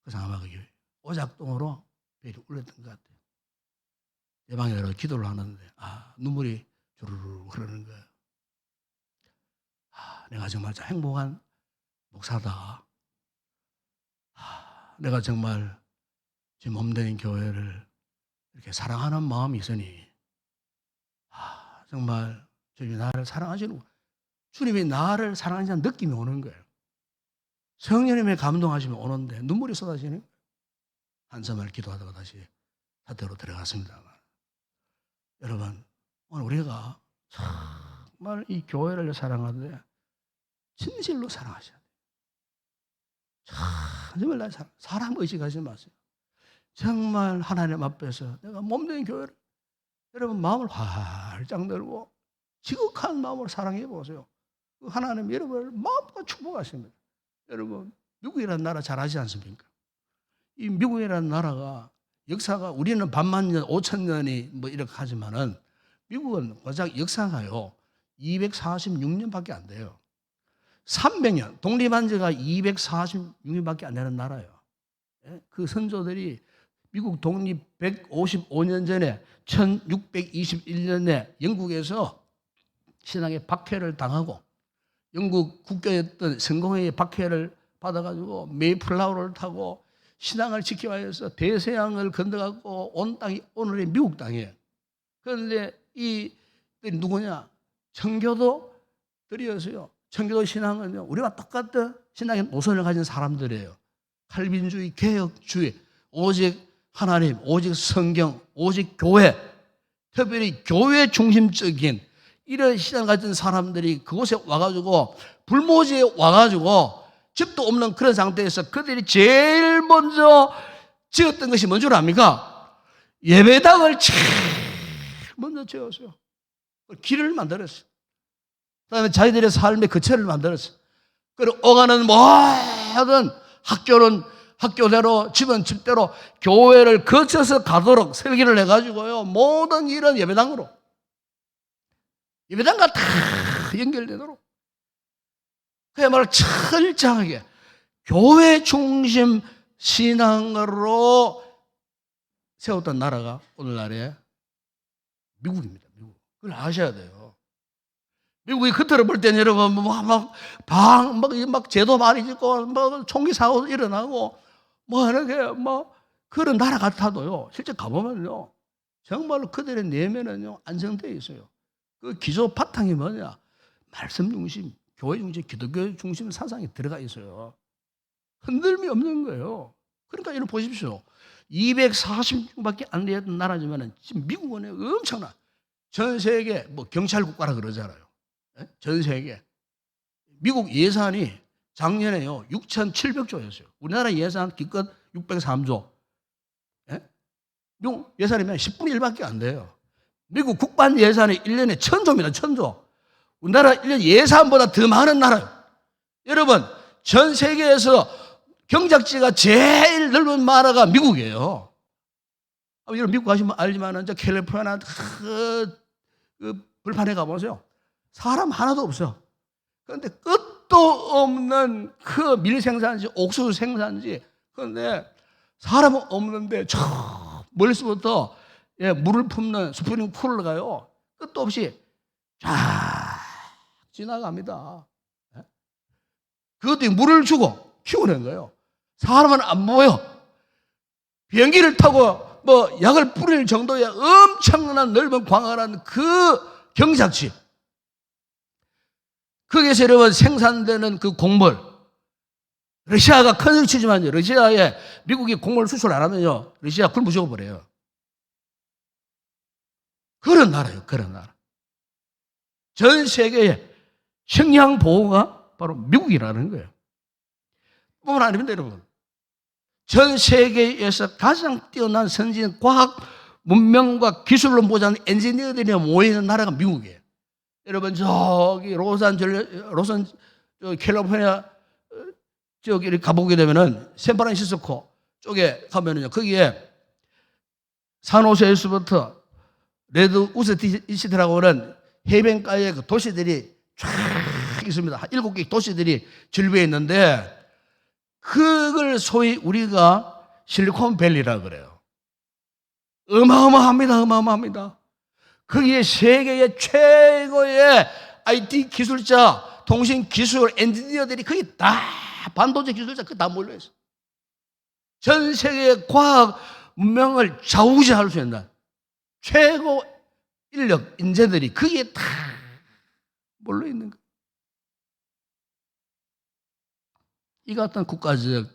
그래서 아마 그게 오작동으로 벨이 울렸던 것 같아요. 내 방에 들어 기도를 하는데 눈물이 주르르 흐르는 거예요. 내가 정말 행복한 목사다. 내가 정말 제 몸된 교회를 이렇게 사랑하는 마음이 있으니 정말 주님이 나를 사랑하시는 주님이 나를 사랑하시는 느낌이 오는 거예요. 성령님의 감동하시면 오는데 눈물이 쏟아지는 거예요. 한참을 기도하다가 다시 사태로 들어갔습니다. 여러분 오늘 우리가 정말 이 교회를 사랑하는데 진실로 사랑하셔야 돼요. 정말 사람 의식하지 마세요. 정말 하나님 앞에서 내가 몸된 교회를 여러분 마음을 활짝 열고 지극한 마음으로 사랑해 보세요. 하나님 여러분을 마음껏 축복하십니다. 여러분 미국이라는 나라 잘 아시지 않습니까? 이 미국이라는 나라가 역사가 우리는 반만 년, 5천 년이 뭐 이렇게 하지만은 미국은 고작 역사가요 246년밖에 안 돼요. 300년 독립한 지가 246년밖에 안 되는 나라예요. 그 선조들이 미국 독립 155년 전에 1621년에 영국에서 신앙의 박해를 당하고 영국 국교였던 성공회의 박해를 받아가지고 메이플라워를 타고 신앙을 지키기 위해서 대서양을 건너가고 온 땅이 오늘의 미국 땅이에요. 그런데 이들이 누구냐? 청교도들이었어요. 청교도 신앙은요 우리와 똑같은 신앙의 노선을 가진 사람들이에요. 칼빈주의, 개혁주의, 오직 하나님, 오직 성경, 오직 교회, 특별히 교회 중심적인 이런 신앙을 가진 사람들이 그곳에 와가지고 불모지에 와가지고 집도 없는 그런 상태에서 그들이 제일 먼저 지었던 것이 뭔 줄 압니까? 예배당을 제일 먼저 지었어요. 길을 만들었어요. 그다음에 자기들의 삶의 거처를 만들었어요. 그리고 오가는 모든 학교는 학교대로 집은 집대로 교회를 거쳐서 가도록 설계를 해가지고요 모든 일은 예배당으로 예배당과 다 연결되도록 그야말로 철저하게 교회 중심 신앙으로 세웠던 나라가 오늘날의 미국입니다. 미국. 그걸 아셔야 돼요. 미국이 겉으로 볼 때는 여러분 막 제도 많이 짓고 뭐 총기 사고 일어나고 뭐 이렇게 뭐 그런 나라 같아도요 실제 가보면요 정말로 그들의 내면은요 안정되어 있어요. 그 기초 바탕이 뭐냐? 말씀 중심, 교회 중심, 기독교 중심 사상이 들어가 있어요. 흔들림이 없는 거예요. 그러니까 이런 보십시오. 240명밖에 안 되던 나라지만 지금 미국은 엄청나. 전 세계 뭐 경찰 국가라 그러잖아요. 전 세계 미국 예산이 작년에요 6,700조였어요. 우리나라 예산 기껏 603조. 미국 예산이면 10분의 1밖에 안 돼요. 미국 국방 예산이 1년에 1,000조입니다. 1,000조. 우리나라 1년 예산보다 더 많은 나라예요. 여러분 전 세계에서 경작지가 제일 넓은 나라가 미국이에요. 여러분 미국 가시면 알지만 저 캘리포니아 그 불판에 가보세요. 사람 하나도 없어. 그런데 끝도 없는 그 밀생산지, 옥수수 생산지. 그런데 사람은 없는데 저 멀리서부터 물을 품는 스프링 풀을 가요. 끝도 없이 쫙 지나갑니다. 그것도 물을 주고 키우는 거예요. 사람은 안 보여. 비행기를 타고 뭐 약을 뿌릴 정도의 엄청난 넓은 광활한 그 경작지. 거기에서 여러분 생산되는 그 곡물, 러시아가 큰소리 치지만요, 러시아에 미국이 곡물 수출 안 하면요, 러시아 굶어 죽어버려요. 그런 나라예요, 그런 나라. 전 세계의 식량 보호가 바로 미국이라는 거예요. 뿐만 아닙니다, 여러분. 전 세계에서 가장 뛰어난 선진 과학 문명과 기술로 모자란 엔지니어들이 모이는 나라가 미국이에요. 여러분, 저기 로산 캘리포니아 저기 가보게 되면은 샌프란시스코 쪽에 가면은요, 거기에 산호세에서부터 레드 우스티시티라고 하는 해변가에 그 도시들이 쫙 있습니다. 한 7개 도시들이 질비해 있는데, 그걸 소위 우리가 실리콘밸리라 그래요. 어마어마합니다. 어마어마합니다. 거기에 세계의 최고의 IT 기술자, 통신 기술 엔지니어들이 거기 다 반도체 기술자 그 다 몰려 있어요. 전 세계의 과학 문명을 좌우지할 수 있는 최고 인력 인재들이 거기에 다 몰려 있는 거예요. 이 같은 국가적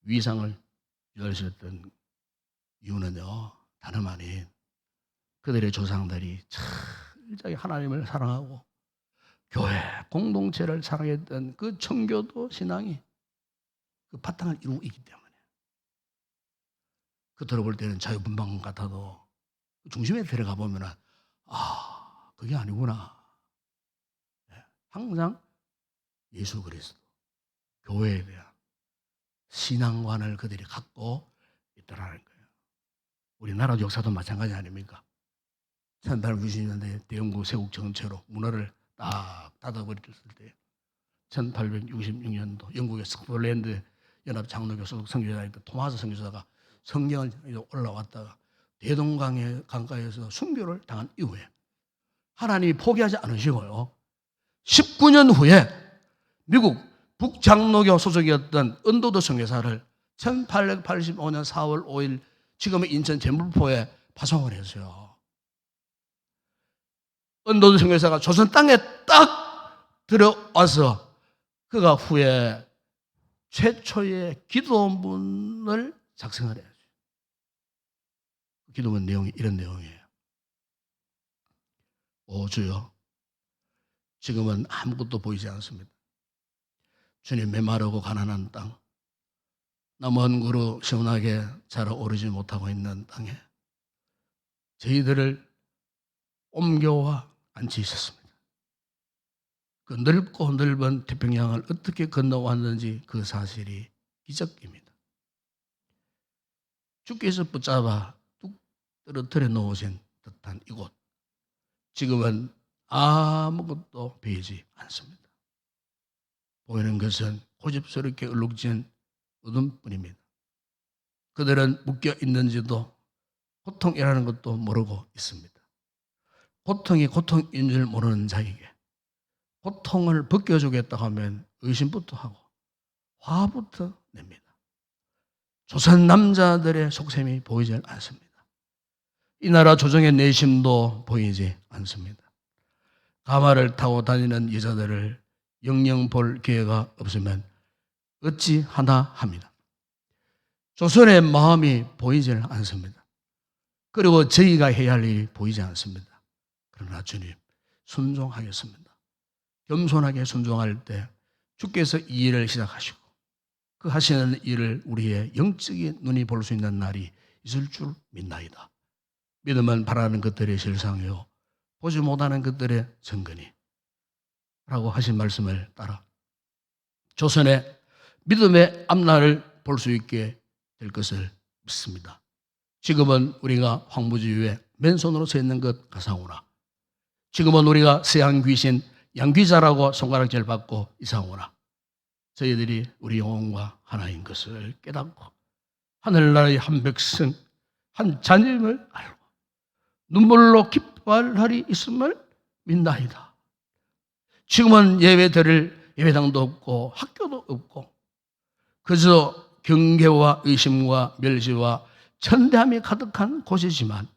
위상을 유지할 수 있던 이유는요, 다름 아닌 그들의 조상들이 철저히 하나님을 사랑하고 교회 공동체를 사랑했던 그 청교도 신앙이 그 바탕을 이루고 있기 때문에, 그 들어볼 때는 자유분방 같아도 중심에 들어가 보면은 그게 아니구나. 항상 예수 그리스도, 교회에 대한 신앙관을 그들이 갖고 있더라는 거예요. 우리나라 역사도 마찬가지 아닙니까? 1890년대 대영국 세국 정체로 문화를 딱 닫아버렸을 때 1866년도 영국의 스코틀랜드 연합 장로교 소속 선교사였던 토마스 선교사가 성경을 올라왔다가 대동강가에서 순교를 당한 이후에 하나님이 포기하지 않으시고요, 19년 후에 미국 북장로교 소속이었던 은도도 선교사를 1885년 4월 5일 지금의 인천 제물포에 파송을 했어요. 은도도 선교사가 조선 땅에 딱 들어와서 그가 후에 최초의 기도문을 작성을 해요. 기도문 내용이 이런 내용이에요. 오 주여, 지금은 아무것도 보이지 않습니다. 주님, 메마르고 가난한 땅, 남은 그루 시원하게 자라오르지 못하고 있는 땅에 저희들을 옮겨와 앉히셨습니다. 그 넓고 넓은 태평양을 어떻게 건너왔는지 그 사실이 기적입니다. 주께서 붙잡아 뚝 떨어뜨려 놓으신 듯한 이곳, 지금은 아무것도 보이지 않습니다. 보이는 것은 고집스럽게 얼룩진 어둠뿐입니다. 그들은 묶여 있는지도 고통이라는 것도 모르고 있습니다. 고통이 고통인 줄 모르는 자에게 고통을 벗겨주겠다고 하면 의심부터 하고 화부터 냅니다. 조선 남자들의 속셈이 보이지 않습니다. 이 나라 조정의 내심도 보이지 않습니다. 가마를 타고 다니는 여자들을 영영 볼 기회가 없으면 어찌하나 합니다. 조선의 마음이 보이질 않습니다. 그리고 저희가 해야 할 일이 보이지 않습니다. 그러나 주님, 순종하겠습니다. 겸손하게 순종할 때 주께서 이 일을 시작하시고 그 하시는 일을 우리의 영적인 눈이 볼 수 있는 날이 있을 줄 믿나이다. 믿음은 바라는 것들의 실상이요 보지 못하는 것들의 증거니 라고 하신 말씀을 따라 조선의 믿음의 앞날을 볼 수 있게 될 것을 믿습니다. 지금은 우리가 황무지 위에 맨손으로 서 있는 것 같사오나, 지금은 우리가 서양 귀신 양귀자라고 손가락질 받고 이사오나, 저희들이 우리 영혼과 하나인 것을 깨닫고 하늘나라의 한 백성, 한 자녀임을 알고 눈물로 기뻐할 날이 있음을 믿나이다. 지금은 예배당도 없고 학교도 없고 그저 경계와 의심과 멸시와 천대함이 가득한 곳이지만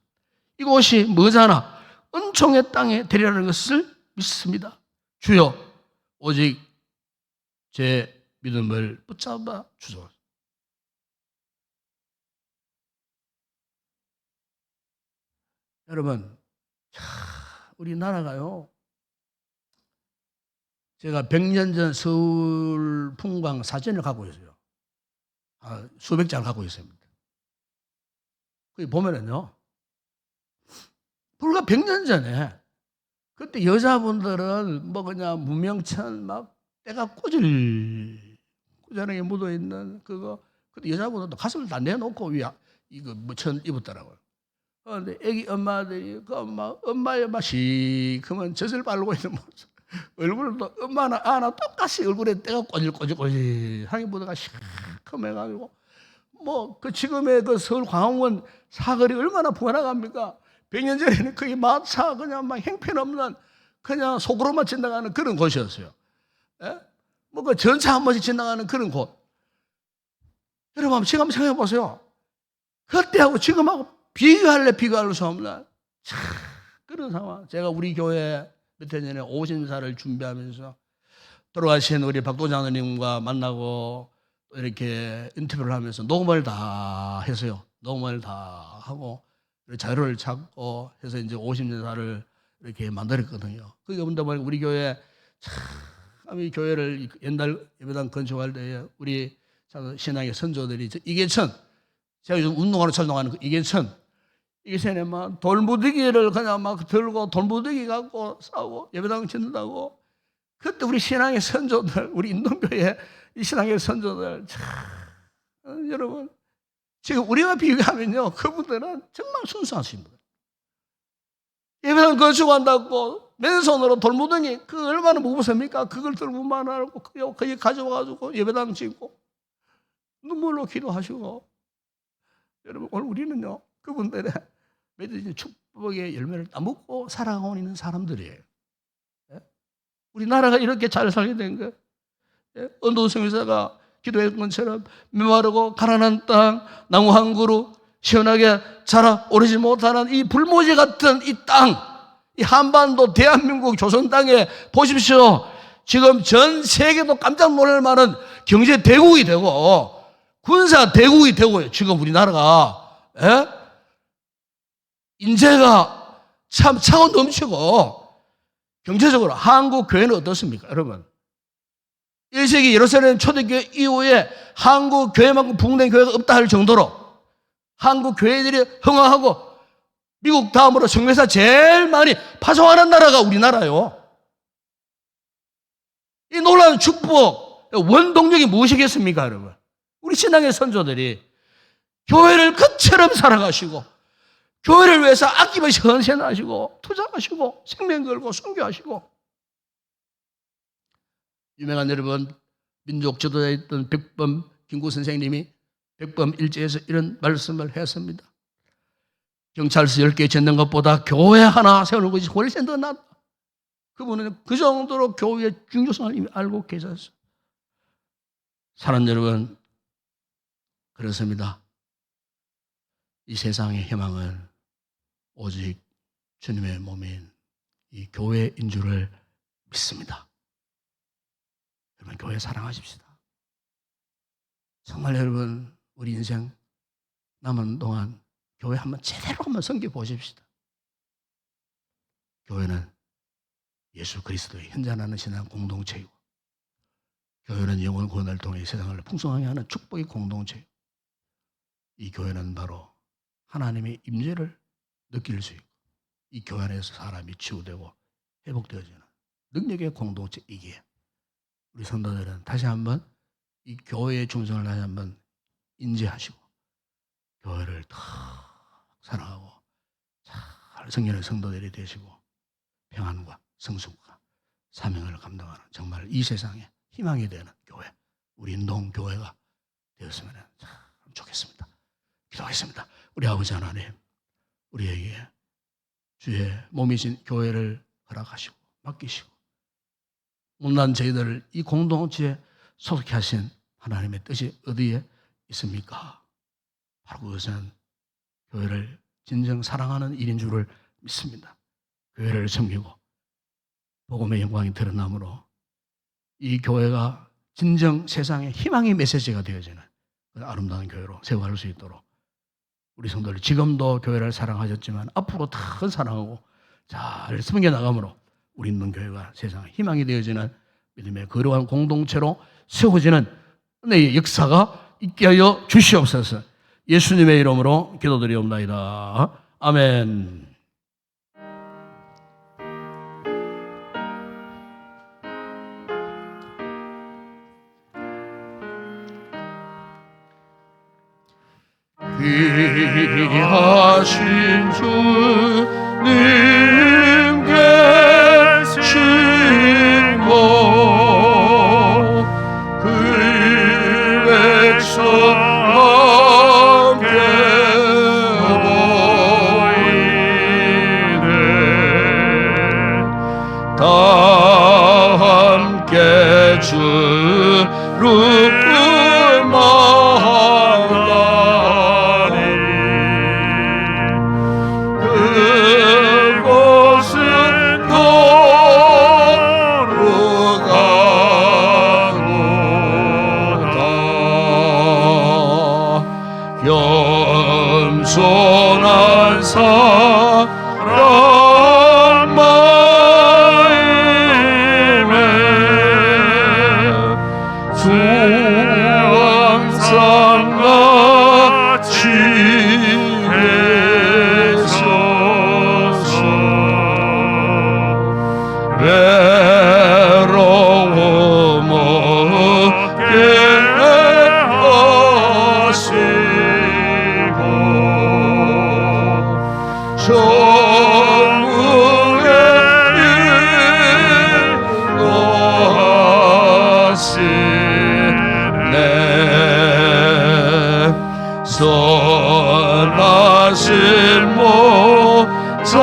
이곳이 머지않아 은총의 땅에 되리라는 것을 믿습니다. 주여, 오직 제 믿음을 붙잡아 주소서. 여러분, 우리나라가요, 제가 100년 전 서울 풍광 사진을 갖고 있어요. 수백 장을 갖고 있습니다. 거기 보면은요, 불과 100년 전에 그때 여자분들은 뭐 그냥 무명천 막 때가 꾸준하게 묻어 있는 그거, 그때 여자분들도 가슴을 다 내놓고 이거 뭐천 입었더라고요. 그런데 애기 엄마들이 그 엄마의 맛이 그러면 젖을 바르고 있는 모습, 얼굴도 엄마나 아나 똑같이 얼굴에 때가 꼬질꼬질하게 묻어가 시커매가지고 뭐 그 지금의 그 서울 광화문 사거리 얼마나 번화가입니까? 100년 전에는 거의 마차 그냥 막 형편없는 그냥 속으로만 지나가는 그런 곳이었어요. 뭐 그 전차 한 번씩 지나가는 그런 곳. 여러분 지금 한번 생각해 보세요. 그때하고 지금하고 비교할 수 없는 그런 상황. 제가 우리 교회 몇 해 전에 오신사를 준비하면서 돌아가신 우리 박도장님과 만나고 이렇게 인터뷰를 하면서 녹음을 다 했어요. 녹음을 다 하고 자료를 찾고 해서 이제 50년사를 이렇게 만들었거든요. 그게 뭔데 우리 교회 참 이 교회를 옛날 예배당 건축할 때에 우리 신앙의 선조들이 이계천, 제가 요즘 운동하러 철동하는 그 이계천에 막 돌무더기를 그냥 막 들고 돌무더기 갖고 싸우고 예배당 짓는다고. 그때 우리 신앙의 선조들, 우리 인동교회 이 신앙의 선조들 참 여러분 지금 우리와 비교하면요 그분들은 정말 순수하신 분. 예배당 건축한다고 맨손으로 돌무더기 그 얼마나 무섭습니까? 그걸 들고만 하고 거기 가져와가지고 예배당 짓고 눈물로 기도하시고. 여러분 오늘 우리는요 그분들의 맺어진 축복의 열매를 따먹고 살아가고 있는 사람들이에요. 우리나라가 이렇게 잘 살게 된 거예요. 언도성 의사가 기도했던 것처럼 메마르고 가난한 땅, 나무 한 그루 시원하게 자라 오르지 못하는 이 불모지 같은 이 땅, 이 한반도 대한민국 조선 땅에 보십시오. 지금 전 세계도 깜짝 놀랄 만한 경제 대국이 되고 군사 대국이 되고요. 지금 우리나라가 인재가 참 차고 넘치고. 경제적으로 한국 교회는 어떻습니까, 여러분? 1세기 예루살렘 초대교회 이후에 한국 교회만큼 부흥된 교회가 없다 할 정도로 한국 교회들이 흥황하고 미국 다음으로 성회사 제일 많이 파송하는 나라가 우리나라요. 이 놀라운 축복, 원동력이 무엇이겠습니까, 여러분? 우리 신앙의 선조들이 교회를 그처럼 살아가시고 교회를 위해서 아낌없이 헌신하시고 투자하시고 생명 걸고 선교하시고. 유명한 여러분 민족 지도자였던 백범 김구 선생님이 백범 일지에서 이런 말씀을 했습니다. 경찰서 10개 짓는 것보다 교회 하나 세우는 것이 훨씬 더 낫다. 그분은 그 정도로 교회의 중요성을 이미 알고 계셨어요. 사랑하는 여러분, 그렇습니다. 이 세상의 희망은 오직 주님의 몸인 이 교회인 줄을 믿습니다. 여러분 교회 사랑하십시다. 정말 여러분 우리 인생 남은 동안 교회 한번 제대로 한번 섬겨 보십시다. 교회는 예수 그리스도의 현존하는 신앙 공동체이고 교회는 영혼 구원을 통해 세상을 풍성하게 하는 축복의 공동체이고 이 교회는 바로 하나님의 임재를 느낄 수 있고 이 교회 안에서 사람이 치유되고 회복되어지는 능력의 공동체이기에 우리 성도들은 다시 한번 이 교회의 중성을 다시 한번 인지하시고 교회를 더 사랑하고 잘 성령의 성도들이 되시고 평안과 성숙과 사명을 감당하는 정말 이 세상에 희망이 되는 교회, 우리 인동교회가 되었으면 참 좋겠습니다. 기도하겠습니다. 우리 아버지 하나님, 우리에게 주의 몸이신 교회를 허락하시고 맡기시고 못난 저희들을 이 공동체에 속해 하신 하나님의 뜻이 어디에 있습니까? 바로 그것은 교회를 진정 사랑하는 일인 줄을 믿습니다. 교회를 섬기고 복음의 영광이 드러남으로 이 교회가 진정 세상의 희망의 메시지가 되어지는 아름다운 교회로 세워갈 수 있도록 우리 성도들 지금도 교회를 사랑하셨지만 앞으로 더 사랑하고 잘 섬겨나감으로 우리 있는 교회가 세상의 희망이 되어지는 믿음의 거룩한 공동체로 세워지는 은혜의 역사가 있게 하여 주시옵소서. 예수님의 이름으로 기도드리옵나이다. 아멘. 귀하신 주님 계시고 그 백성 함께 보이네 다 함께 주를 겸손한 사람 마음에 주 항상 같이 계셔서 외로움 없게 천국에 인도하시네 선하신 모자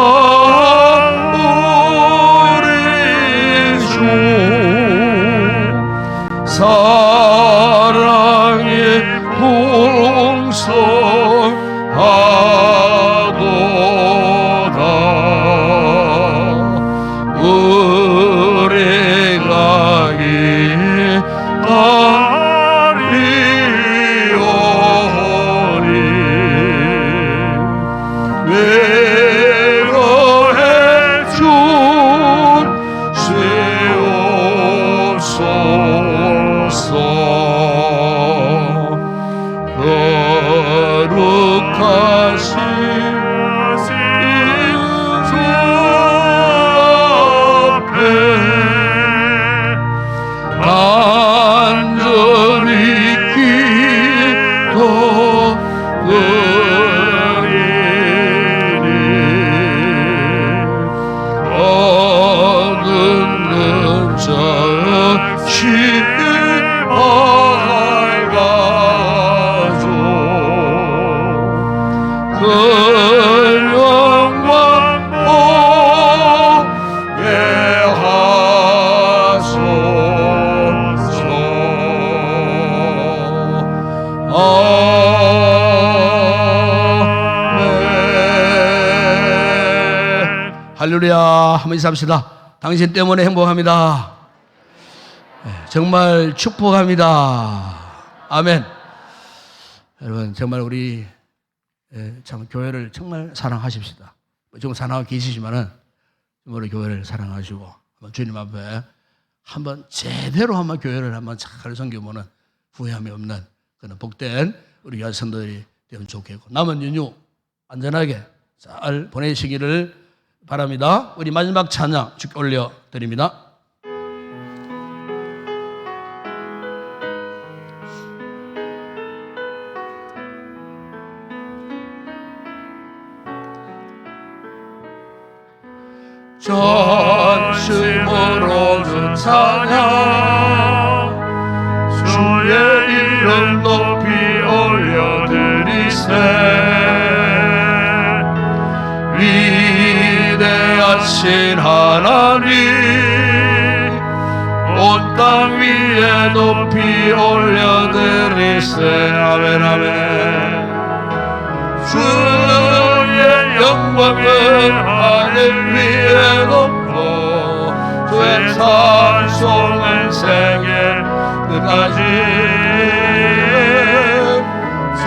우리 주 사랑이 풍성하도다 우리가 기다리오니 외로해 주시옵소서 거룩하신 주 앞에 간절히 기도드리니 얻는 자시 밝아져 그 영광 보게 하소서. 아멘. 할렐루야. 한번 인사합시다. 당신 때문에 행복합니다. 정말 축복합니다. 아멘. 여러분 정말 우리 참 교회를 정말 사랑하십시다. 지금 사랑하고 계시지만은 정말 교회를 사랑하시고 한번 주님 앞에 한번 제대로 한번 교회를 한번 잘 섬겨보는 후회함이 없는 그런 복된 우리 여성들이 되면 좋겠고 남은 연휴 안전하게 잘 보내시기를 바랍니다. 우리 마지막 찬양 주께 올려드립니다. 전심으로 주 찬양 주의 이름 높이 올려드리세 위대하신 하나님 온 땅 위에 높이 올려드리세 아멘 아멘 주의 영광을 하늘 위에 높고 주의 찬송은 세계 끝 때까지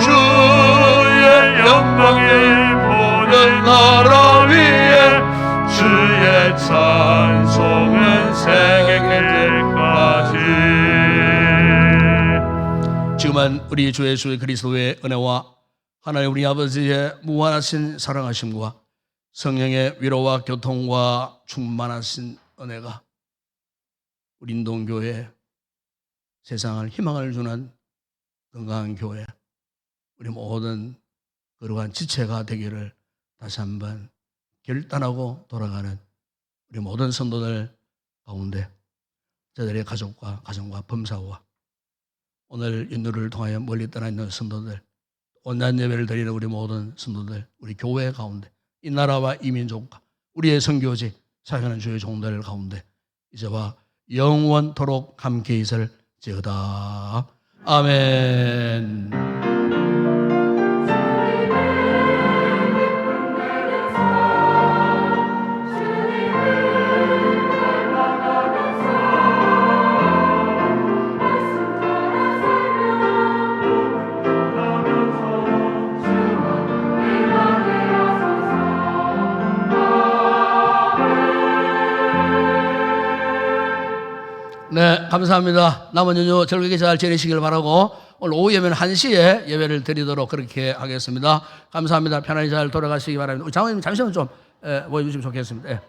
주의 영광을 보는 나라 위에 주의 찬송은 세계까지. 지금은 우리 주 예수 그리스도의 은혜와 하나님 우리 아버지의 무한하신 사랑하심과 성령의 위로와 교통과 충만하신 은혜가 우리 인동교회 세상을 희망을 주는 건강한 교회 우리 모든 거룩한 지체가 되기를 다시 한번 결단하고 돌아가는 우리 모든 성도들 가운데 저들의 가족과 가정과 범사와 오늘 인도를 통하여 멀리 떠나 있는 성도들 온전 예배를 드리는 우리 모든 성도들 우리 교회 가운데 이 나라와 이 민족과 우리의 선교지 사역하는 주의 종들 가운데 이제와 영원토록 함께 있을지어다. 아멘. 네, 감사합니다. 남은 연휴 즐겁게 잘 지내시길 바라고 오늘 오후 예배는 1시에 예배를 드리도록 그렇게 하겠습니다. 감사합니다. 편안히 잘 돌아가시기 바랍니다. 우리 장로님 잠시만 좀 모여주시면 좋겠습니다.